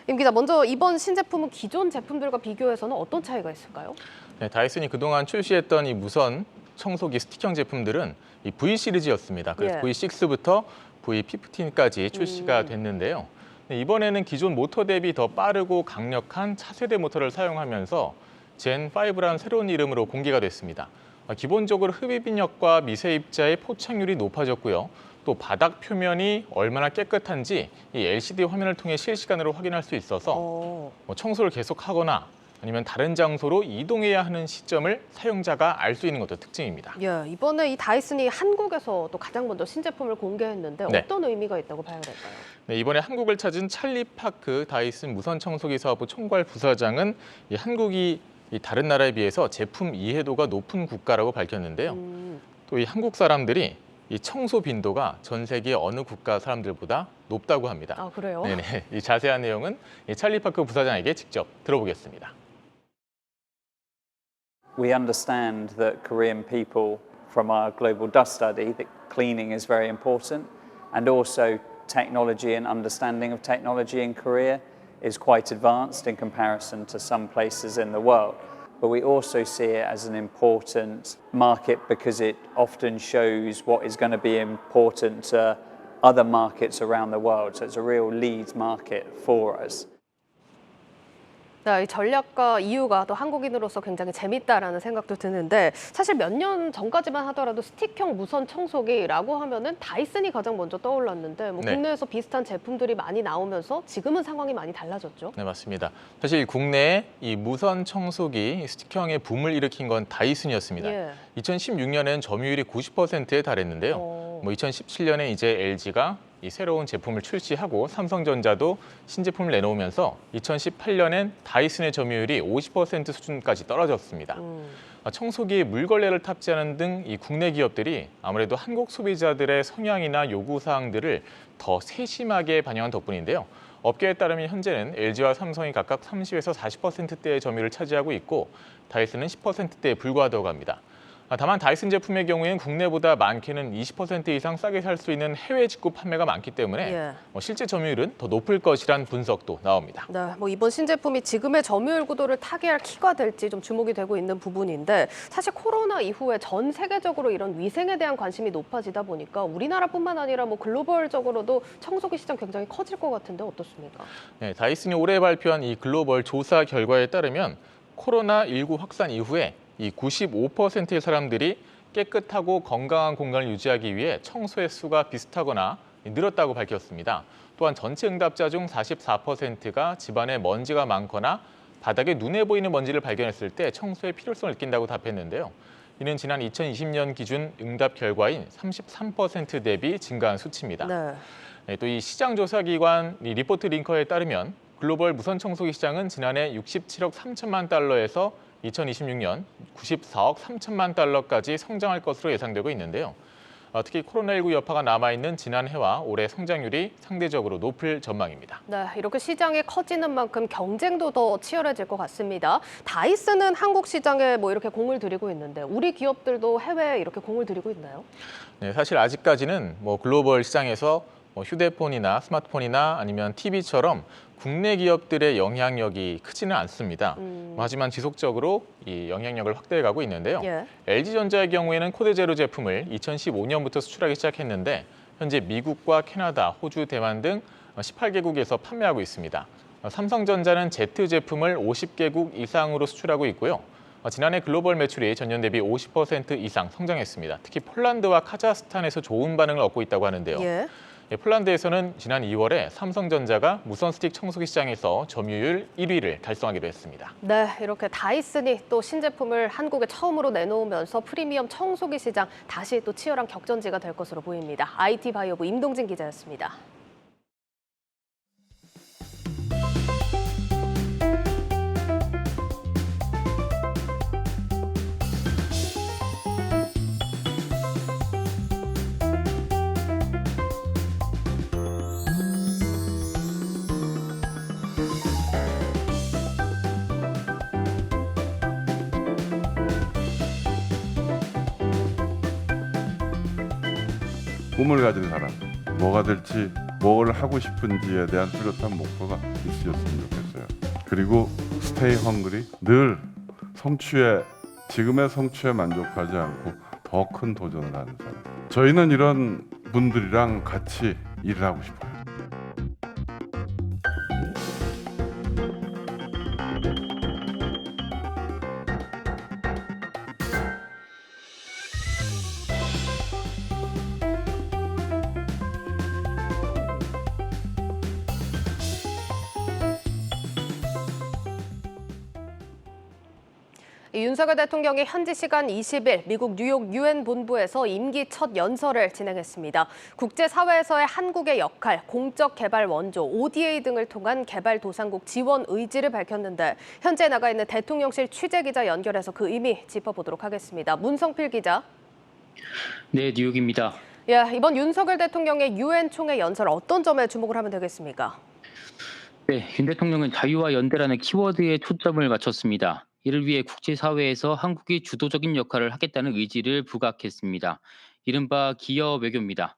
임 기자, 먼저 이번 신제품은 기존 제품들과 비교해서는 어떤 차이가 있을까요? 네, 다이슨이 그동안 출시했던 이 무선 청소기 스틱형 제품들은 이 V 시리즈였습니다. 그래서 V6부터 V15까지 출시가 됐는데요. 이번에는 기존 모터 대비 더 빠르고 강력한 차세대 모터를 사용하면서 젠5라는 새로운 이름으로 공개가 됐습니다. 기본적으로 흡입력과 미세입자의 포착률이 높아졌고요. 또 바닥 표면이 얼마나 깨끗한지 이 LCD 화면을 통해 실시간으로 확인할 수 있어서 청소를 계속하거나 아니면 다른 장소로 이동해야 하는 시점을 사용자가 알 수 있는 것도 특징입니다. 예, 이번에 이 다이슨이 한국에서 또 가장 먼저 신제품을 공개했는데 네. 어떤 의미가 있다고 봐야 될까요? 네, 이번에 한국을 찾은 찰리 파크 다이슨 무선 청소기 사업부 총괄 부사장은 이 한국이 이 다른 나라에 비해서 제품 이해도가 높은 국가라고 밝혔는데요. 또 이 한국 사람들이 이 청소 빈도가 전 세계 어느 국가 사람들보다 높다고 합니다. 아, 그래요? 네네. 이 자세한 내용은 이 찰리 파크 부사장에게 직접 들어보겠습니다. We understand that Korean people, from our global dust study, that cleaning is very important, and also technology and understanding of technology in Korea is quite advanced in comparison to some places in the world. But we also see it as an important market because it often shows what is going to be important to other markets around the world. So it's a real lead market for us. 네, 이 전략과 이유가 또 한국인으로서 굉장히 재밌다라는 생각도 드는데 사실 몇 년 전까지만 하더라도 스틱형 무선 청소기라고 하면은 다이슨이 가장 먼저 떠올랐는데 뭐 네. 국내에서 비슷한 제품들이 많이 나오면서 지금은 상황이 많이 달라졌죠. 네, 맞습니다. 사실 국내에 이 무선 청소기 스틱형의 붐을 일으킨 건 다이슨이었습니다. 예. 2016년엔 점유율이 90%에 달했는데요. 뭐 2017년에 이제 LG가 이 새로운 제품을 출시하고 삼성전자도 신제품을 내놓으면서 2018년엔 다이슨의 점유율이 50% 수준까지 떨어졌습니다. 청소기에 물걸레를 탑재하는 등 이 국내 기업들이 아무래도 한국 소비자들의 성향이나 요구 사항들을 더 세심하게 반영한 덕분인데요. 업계에 따르면 현재는 LG와 삼성이 각각 30에서 40%대의 점유율을 차지하고 있고 다이슨은 10%대에 불과하다고 합니다. 다만 다이슨 제품의 경우에는 국내보다 많게는 20% 이상 싸게 살 수 있는 해외 직구 판매가 많기 때문에 실제 점유율은 더 높을 것이란 분석도 나옵니다. 네, 뭐 이번 신제품이 지금의 점유율 구도를 타개할 키가 될지 좀 주목이 되고 있는 부분인데 사실 코로나 이후에 전 세계적으로 이런 위생에 대한 관심이 높아지다 보니까 우리나라뿐만 아니라 뭐 글로벌적으로도 청소기 시장 굉장히 커질 것 같은데 어떻습니까? 네, 다이슨이 올해 발표한 이 글로벌 조사 결과에 따르면 코로나19 확산 이후에 이 95%의 사람들이 깨끗하고 건강한 공간을 유지하기 위해 청소의 수가 비슷하거나 늘었다고 밝혔습니다. 또한 전체 응답자 중 44%가 집안에 먼지가 많거나 바닥에 눈에 보이는 먼지를 발견했을 때 청소의 필요성을 느낀다고 답했는데요. 이는 지난 2020년 기준 응답 결과인 33% 대비 증가한 수치입니다. 네, 또 이 시장조사기관 리포트 링커에 따르면 글로벌 무선 청소기 시장은 지난해 67억 3천만 달러에서 2026년 94억 3천만 달러까지 성장할 것으로 예상되고 있는데요. 특히 코로나19 여파가 남아있는 지난해와 올해 성장률이 상대적으로 높을 전망입니다. 네, 이렇게 시장이 커지는 만큼 경쟁도 더 치열해질 것 같습니다. 다이슨은 한국 시장에 뭐 이렇게 공을 들이고 있는데 우리 기업들도 해외에 이렇게 공을 들이고 있나요? 네, 사실 아직까지는 뭐 글로벌 시장에서 휴대폰이나 스마트폰이나 아니면 TV처럼 국내 기업들의 영향력이 크지는 않습니다. 하지만 지속적으로 이 영향력을 확대해가고 있는데요. LG전자의 경우에는 코드제로 제품을 2015년부터 수출하기 시작했는데 현재 미국과 캐나다, 호주, 대만 등 18개국에서 판매하고 있습니다. 삼성전자는 Z 제품을 50개국 이상으로 수출하고 있고요. 지난해 글로벌 매출이 전년 대비 50% 이상 성장했습니다. 특히 폴란드와 카자흐스탄에서 좋은 반응을 얻고 있다고 하는데요. 폴란드에서는 지난 2월에 삼성전자가 무선 스틱 청소기 시장에서 점유율 1위를 달성하기도 했습니다. 네, 이렇게 다이슨이 또 신제품을 한국에 처음으로 내놓으면서 프리미엄 청소기 시장 다시 또 치열한 격전지가 될 것으로 보입니다. IT 바이오부 임동진 기자였습니다. 꿈을 가진 사람, 뭐가 될지, 뭘 하고 싶은지에 대한 뚜렷한 목표가 있으셨으면 좋겠어요. 그리고 스테이 헝그리, 늘 지금의 성취에 만족하지 않고 더 큰 도전을 하는 사람. 저희는 이런 분들이랑 같이 일을 하고 싶어요. 윤석열 대통령이 현지 시간 20일 미국 뉴욕 유엔 본부에서 임기 첫 연설을 진행했습니다. 국제사회에서의 한국의 역할, 공적 개발 원조, ODA 등을 통한 개발도상국 지원 의지를 밝혔는데 현재 나가 있는 대통령실 취재기자 연결해서 그 의미 짚어보도록 하겠습니다. 문성필 기자. 네, 뉴욕입니다. 이번 윤석열 대통령의 유엔 총회 연설 어떤 점에 주목을 하면 되겠습니까? 네, 윤 대통령은 자유와 연대라는 키워드에 초점을 맞췄습니다. 이를 위해 국제사회에서 한국이 주도적인 역할을 하겠다는 의지를 부각했습니다. 이른바 기여 외교입니다.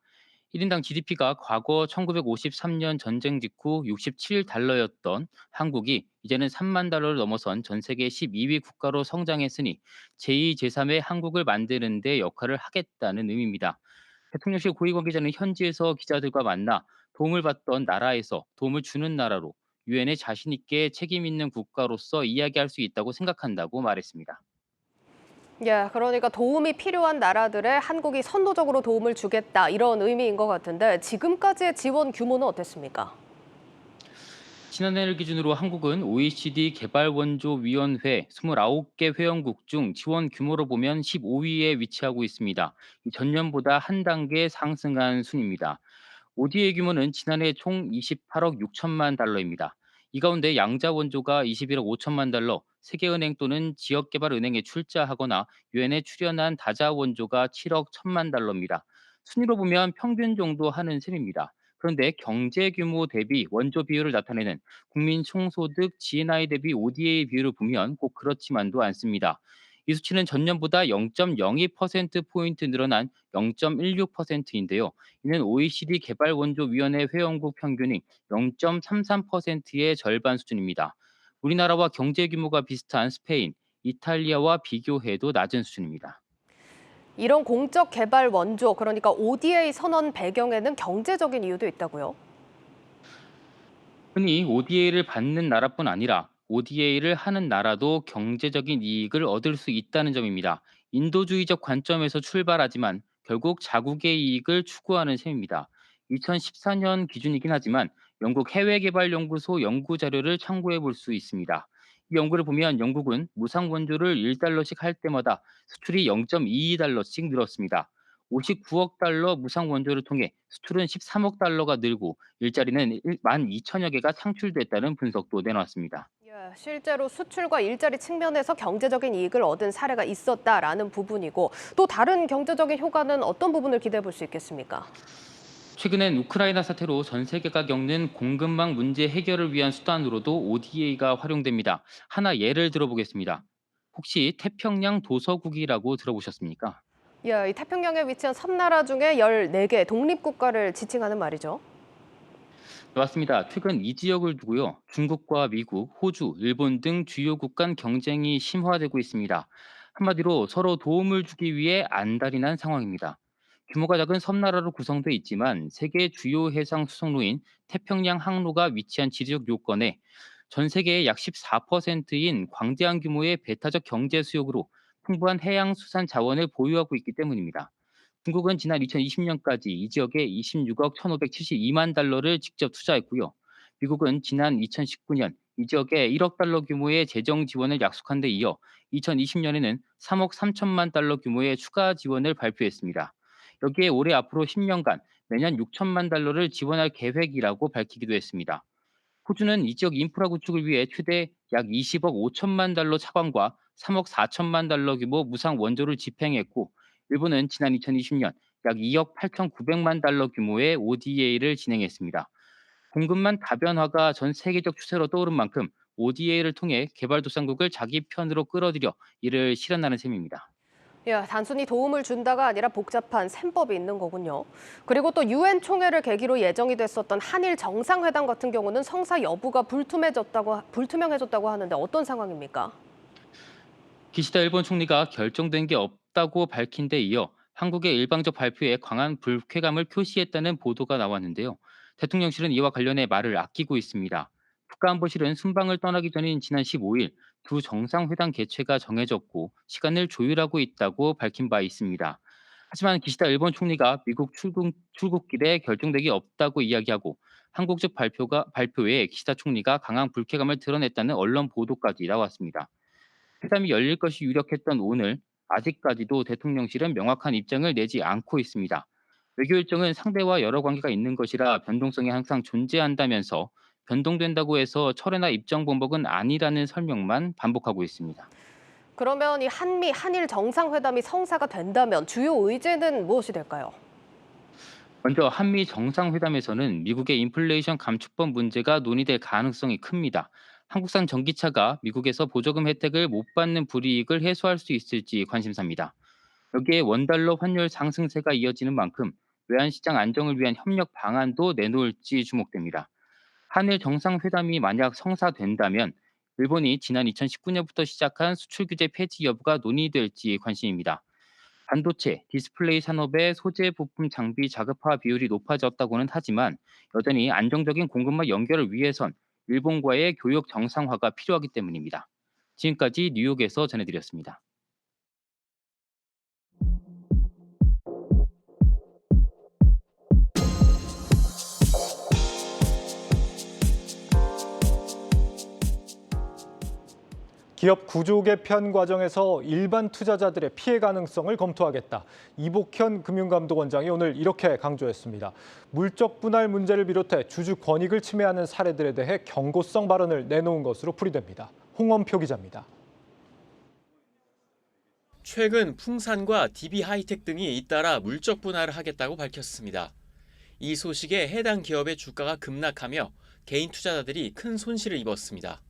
1인당 GDP가 과거 1953년 전쟁 직후 67달러였던 한국이 이제는 3만 달러를 넘어선 전 세계 12위 국가로 성장했으니 제2, 제3의 한국을 만드는 데 역할을 하겠다는 의미입니다. 대통령실 고위 관계자는 현지에서 기자들과 만나 도움을 받던 나라에서 도움을 주는 나라로 유엔에 자신 있게 책임 있는 국가로서 이야기할 수 있다고 생각한다고 말했습니다. 그러니까 도움이 필요한 나라들에 한국이 선도적으로 도움을 주겠다 이런 의미인 것 같은데 지금까지의 지원 규모는 어땠습니까? 지난해를 기준으로 한국은 OECD 개발원조위원회 29개 회원국 중 지원 규모로 보면 15위에 위치하고 있습니다. 전년보다 한 단계 상승한 순입니다. ODA 규모는 지난해 총 28억 6천만 달러입니다. 이 가운데 양자 원조가 21억 5천만 달러, 세계은행 또는 지역개발은행에 출자하거나 유엔에 출연한 다자 원조가 7억 1천만 달러입니다. 순위로 보면 평균 정도 하는 셈입니다. 그런데 경제 규모 대비 원조 비율을 나타내는 국민 총소득 GNI 대비 ODA 비율을 보면 꼭 그렇지만도 않습니다. 이 수치는 전년보다 0.02%포인트 늘어난 0.16%인데요. 이는 OECD 개발원조위원회 회원국 평균인 0.33%의 절반 수준입니다. 우리나라와 경제 규모가 비슷한 스페인, 이탈리아와 비교해도 낮은 수준입니다. 이런 공적 개발 원조, 그러니까 ODA 선언 배경에는 경제적인 이유도 있다고요? 흔히 ODA를 받는 나라뿐 아니라 ODA를 하는 나라도 경제적인 이익을 얻을 수 있다는 점입니다. 인도주의적 관점에서 출발하지만 결국 자국의 이익을 추구하는 셈입니다. 2014년 기준이긴 하지만 영국 해외개발연구소 연구 자료를 참고해 볼 수 있습니다. 이 연구를 보면 영국은 무상 원조를 1달러씩 할 때마다 수출이 0.22달러씩 늘었습니다. 59억 달러 무상 원조를 통해 수출은 13억 달러가 늘고 일자리는 12,000여 개가 창출됐다는 분석도 내놨습니다. 실제로 수출과 일자리 측면에서 경제적인 이익을 얻은 사례가 있었다라는 부분이고 또 다른 경제적인 효과는 어떤 부분을 기대해 볼 수 있겠습니까? 최근엔 우크라이나 사태로 전 세계가 겪는 공급망 문제 해결을 위한 수단으로도 ODA가 활용됩니다. 하나 예를 들어보겠습니다. 혹시 태평양 도서국이라고 들어보셨습니까? 이 태평양에 위치한 섬나라 중에 14개 독립국가를 지칭하는 말이죠. 맞습니다. 최근 이 지역을 두고요. 중국과 미국, 호주, 일본 등 주요국 간 경쟁이 심화되고 있습니다. 한마디로 서로 도움을 주기 위해 안달이 난 상황입니다. 규모가 작은 섬나라로 구성돼 있지만 세계 주요 해상 수송로인 태평양 항로가 위치한 지리적 요건에 전 세계의 약 14%인 광대한 규모의 배타적 경제 수요로 풍부한 해양 수산 자원을 보유하고 있기 때문입니다. 중국은 지난 2020년까지 이 지역에 26억 1,572만 달러를 직접 투자했고요. 미국은 지난 2019년 이 지역에 1억 달러 규모의 재정 지원을 약속한 데 이어 2020년에는 3억 3천만 달러 규모의 추가 지원을 발표했습니다. 여기에 올해 앞으로 10년간 매년 6천만 달러를 지원할 계획이라고 밝히기도 했습니다. 호주는 이 지역 인프라 구축을 위해 최대 약 20억 5천만 달러 차관과 3억 4천만 달러 규모 무상 원조를 집행했고 일본은 지난 2020년 약 2억 8,900만 달러 규모의 ODA를 진행했습니다. 공급망 다변화가 전 세계적 추세로 떠오른 만큼 ODA를 통해 개발도상국을 자기 편으로 끌어들여 이를 실현하는 셈입니다. 단순히 도움을 준다가 아니라 복잡한 셈법이 있는 거군요. 그리고 또 유엔 총회를 계기로 예정이 됐었던 한일 정상회담 같은 경우는 성사 여부가 불투명해졌다고 하는데 어떤 상황입니까? 기시다 일본 총리가 결정된 게 없다고 밝힌 데 이어 한국의 일방적 발표에 강한 불쾌감을 표시했다는 보도가 나왔는데요. 대통령실은 이와 관련해 말을 아끼고 있습니다. 국가안보실은 순방을 떠나기 전인 지난 15일 두 정상회담 개최가 정해졌고 시간을 조율하고 있다고 밝힌 바 있습니다. 하지만 기시다 일본 총리가 미국 출국길에 결정되기 없다고 이야기하고 한국 측 발표에 기시다 총리가 강한 불쾌감을 드러냈다는 언론 보도까지 나왔습니다. 회담이 열릴 것이 유력했던 오늘 아직까지도 대통령실은 명확한 입장을 내지 않고 있습니다. 외교 일정은 상대와 여러 관계가 있는 것이라 변동성이 항상 존재한다면서 변동된다고 해서 철회나 입장 번복은 아니라는 설명만 반복하고 있습니다. 그러면 이 한미, 한일 정상회담이 성사가 된다면 주요 의제는 무엇이 될까요? 먼저 한미 정상회담에서는 미국의 인플레이션 감축법 문제가 논의될 가능성이 큽니다. 한국산 전기차가 미국에서 보조금 혜택을 못 받는 불이익을 해소할 수 있을지 관심사입니다. 여기에 원달러 환율 상승세가 이어지는 만큼 외환시장 안정을 위한 협력 방안도 내놓을지 주목됩니다. 한일 정상회담이 만약 성사된다면 일본이 지난 2019년부터 시작한 수출 규제 폐지 여부가 논의될지 관심입니다. 반도체, 디스플레이 산업의 소재 부품 장비 자급화 비율이 높아졌다고는 하지만 여전히 안정적인 공급망 연결을 위해선 일본과의 교역 정상화가 필요하기 때문입니다. 지금까지 뉴욕에서 전해드렸습니다. 기업 구조 개편 과정에서 일반 투자자들의 피해 가능성을 검토하겠다. 이복현 금융감독원장이 오늘 이렇게 강조했습니다. 물적 분할 문제를 비롯해 주주 권익을 침해하는 사례들에 대해 경고성 발언을 내놓은 것으로 풀이됩니다. 홍원표 기자입니다. 최근 풍산과 DB하이텍 등이 잇따라 물적 분할을 하겠다고 밝혔습니다. 이 소식에 해당 기업의 주가가 급락하며 개인 투자자들이 큰 손실을 입었습니다.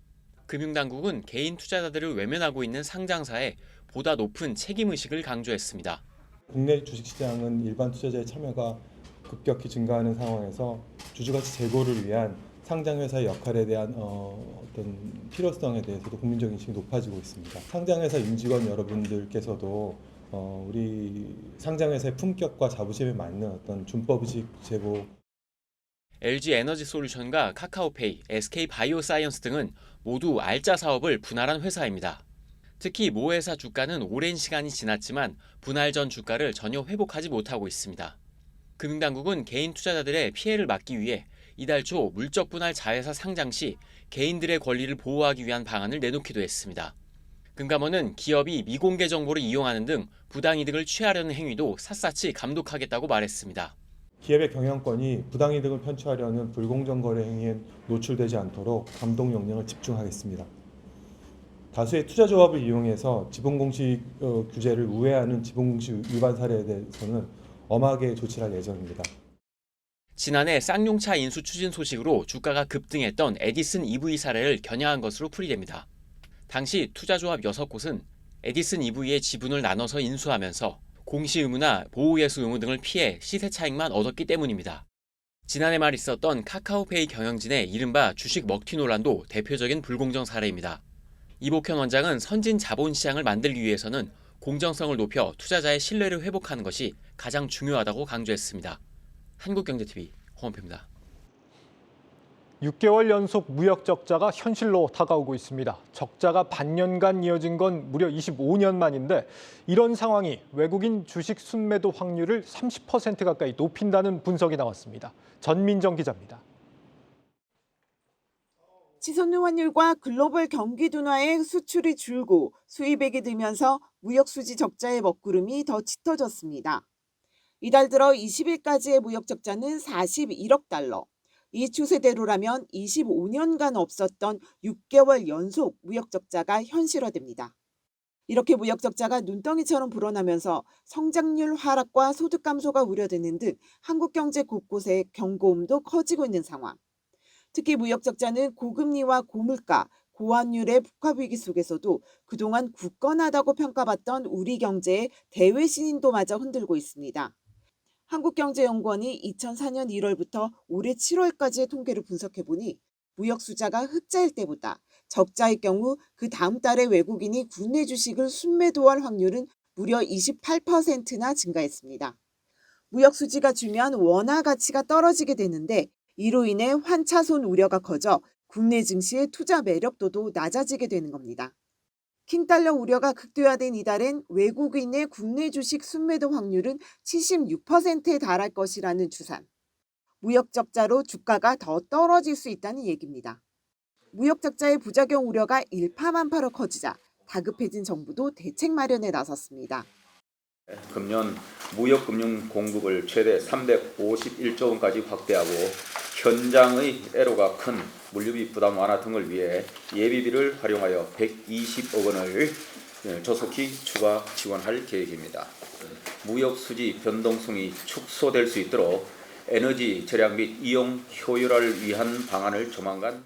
금융당국은 개인 투자자들을 외면하고 있는 상장사에 보다 높은 책임의식을 강조했습니다. 국내 주식시장은 일반 투자자의 참여가 급격히 증가하는 상황에서 주주가치 제고를 위한 상장회사의 역할에 대한 어떤 필요성에 대해서도 국민적 인식이 높아지고 있습니다. 상장회사 임직원 여러분들께서도 우리 상장회사의 품격과 자부심에 맞는 어떤 준법의식 제고 LG 에너지솔루션과 카카오페이, SK바이오사이언스 등은 모두 알짜 사업을 분할한 회사입니다. 특히 모 회사 주가는 오랜 시간이 지났지만 분할 전 주가를 전혀 회복하지 못하고 있습니다. 금융당국은 개인 투자자들의 피해를 막기 위해 이달 초 물적 분할 자회사 상장 시 개인들의 권리를 보호하기 위한 방안을 내놓기도 했습니다. 금감원은 기업이 미공개 정보를 이용하는 등 부당이득을 취하려는 행위도 샅샅이 감독하겠다고 말했습니다. 기업의 경영권이 부당이득을 편취하려는 불공정 거래 행위에 노출되지 않도록 감독 역량을 집중하겠습니다. 다수의 투자조합을 이용해서 지분공시 규제를 우회하는 지분공시 위반 사례에 대해서는 엄하게 조치할 예정입니다. 지난해 쌍용차 인수 추진 소식으로 주가가 급등했던 에디슨 EV 사례를 겨냥한 것으로 풀이됩니다. 당시 투자조합 6곳은 에디슨 EV의 지분을 나눠서 인수하면서 공시 의무나 보호예수 의무 등을 피해 시세 차익만 얻었기 때문입니다. 지난해 말 있었던 카카오페이 경영진의 이른바 주식 먹튀 논란도 대표적인 불공정 사례입니다. 이복현 원장은 선진 자본시장을 만들기 위해서는 공정성을 높여 투자자의 신뢰를 회복하는 것이 가장 중요하다고 강조했습니다. 한국경제TV 홍원표입니다. 6개월 연속 무역 적자가 현실로 다가오고 있습니다. 적자가 반년간 이어진 건 무려 25년 만인데 이런 상황이 외국인 주식 순매도 확률을 30% 가까이 높인다는 분석이 나왔습니다. 전민정 기자입니다. 치솟는 환율과 글로벌 경기 둔화에 수출이 줄고 수입액이 들면서 무역 수지 적자의 먹구름이 더 짙어졌습니다. 이달 들어 20일까지의 무역 적자는 41억 달러. 이 추세대로라면 25년간 없었던 6개월 연속 무역 적자가 현실화됩니다. 이렇게 무역 적자가 눈덩이처럼 불어나면서 성장률 하락과 소득 감소가 우려되는 등 한국 경제 곳곳에 경고음도 커지고 있는 상황. 특히 무역 적자는 고금리와 고물가, 고환율의 복합 위기 속에서도 그동안 굳건하다고 평가받던 우리 경제의 대외 신인도마저 흔들고 있습니다. 한국경제연구원이 2004년 1월부터 올해 7월까지의 통계를 분석해보니 무역 수자가 흑자일 때보다 적자일 경우 그 다음 달에 외국인이 국내 주식을 순매도할 확률은 무려 28%나 증가했습니다. 무역 수지가 줄면 원화 가치가 떨어지게 되는데 이로 인해 환차손 우려가 커져 국내 증시의 투자 매력도도 낮아지게 되는 겁니다. 킹달러 우려가 극대화된 이달엔 외국인의 국내 주식 순매도 확률은 76%에 달할 것이라는 추산. 무역 적자로 주가가 더 떨어질 수 있다는 얘기입니다. 무역 적자의 부작용 우려가 일파만파로 커지자 다급해진 정부도 대책 마련에 나섰습니다. 금년 무역금융 공급을 최대 351조 원까지 확대하고 현장의 애로가 큰 물류비 부담 완화 등을 위해 예비비를 활용하여 120억 원을 조속히 추가 지원할 계획입니다. 무역 수지 변동성이 축소될 수 있도록 에너지 절약 및 이용 효율화를 위한 방안을 조만간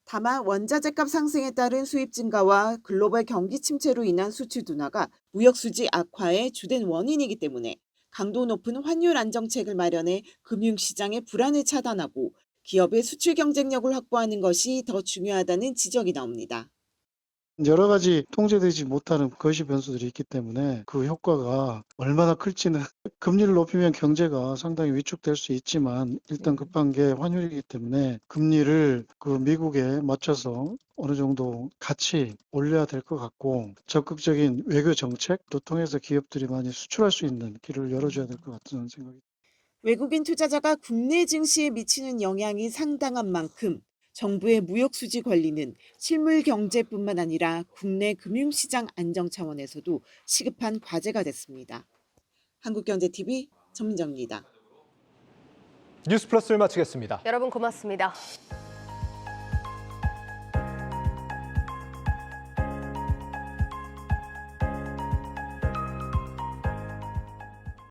다만 원자재값 상승에 따른 수입 증가와 글로벌 경기 침체로 인한 수출 둔화가 무역 수지 악화의 주된 원인이기 때문에 강도 높은 환율 안정책을 마련해 금융시장의 불안을 차단하고 기업의 수출 경쟁력을 확보하는 것이 더 중요하다는 지적이 나옵니다. 여러 가지 통제되지 못하는 거시 변수들이 있기 때문에 그 효과가 얼마나 클지는 금리를 높이면 경제가 상당히 위축될 수 있지만 일단 급한 게 환율이기 때문에 금리를 그 미국에 맞춰서 어느 정도 같이 올려야 될 것 같고 적극적인 외교 정책도 통해서 기업들이 많이 수출할 수 있는 길을 열어줘야 될 것 같은 생각이. 외국인 투자자가 국내 증시에 미치는 영향이 상당한 만큼 정부의 무역 수지 관리는 실물 경제뿐만 아니라 국내 금융시장 안정 차원에서도 시급한 과제가 됐습니다. 한국경제TV 전민정입니다. 뉴스플러스를 마치겠습니다. 여러분 고맙습니다.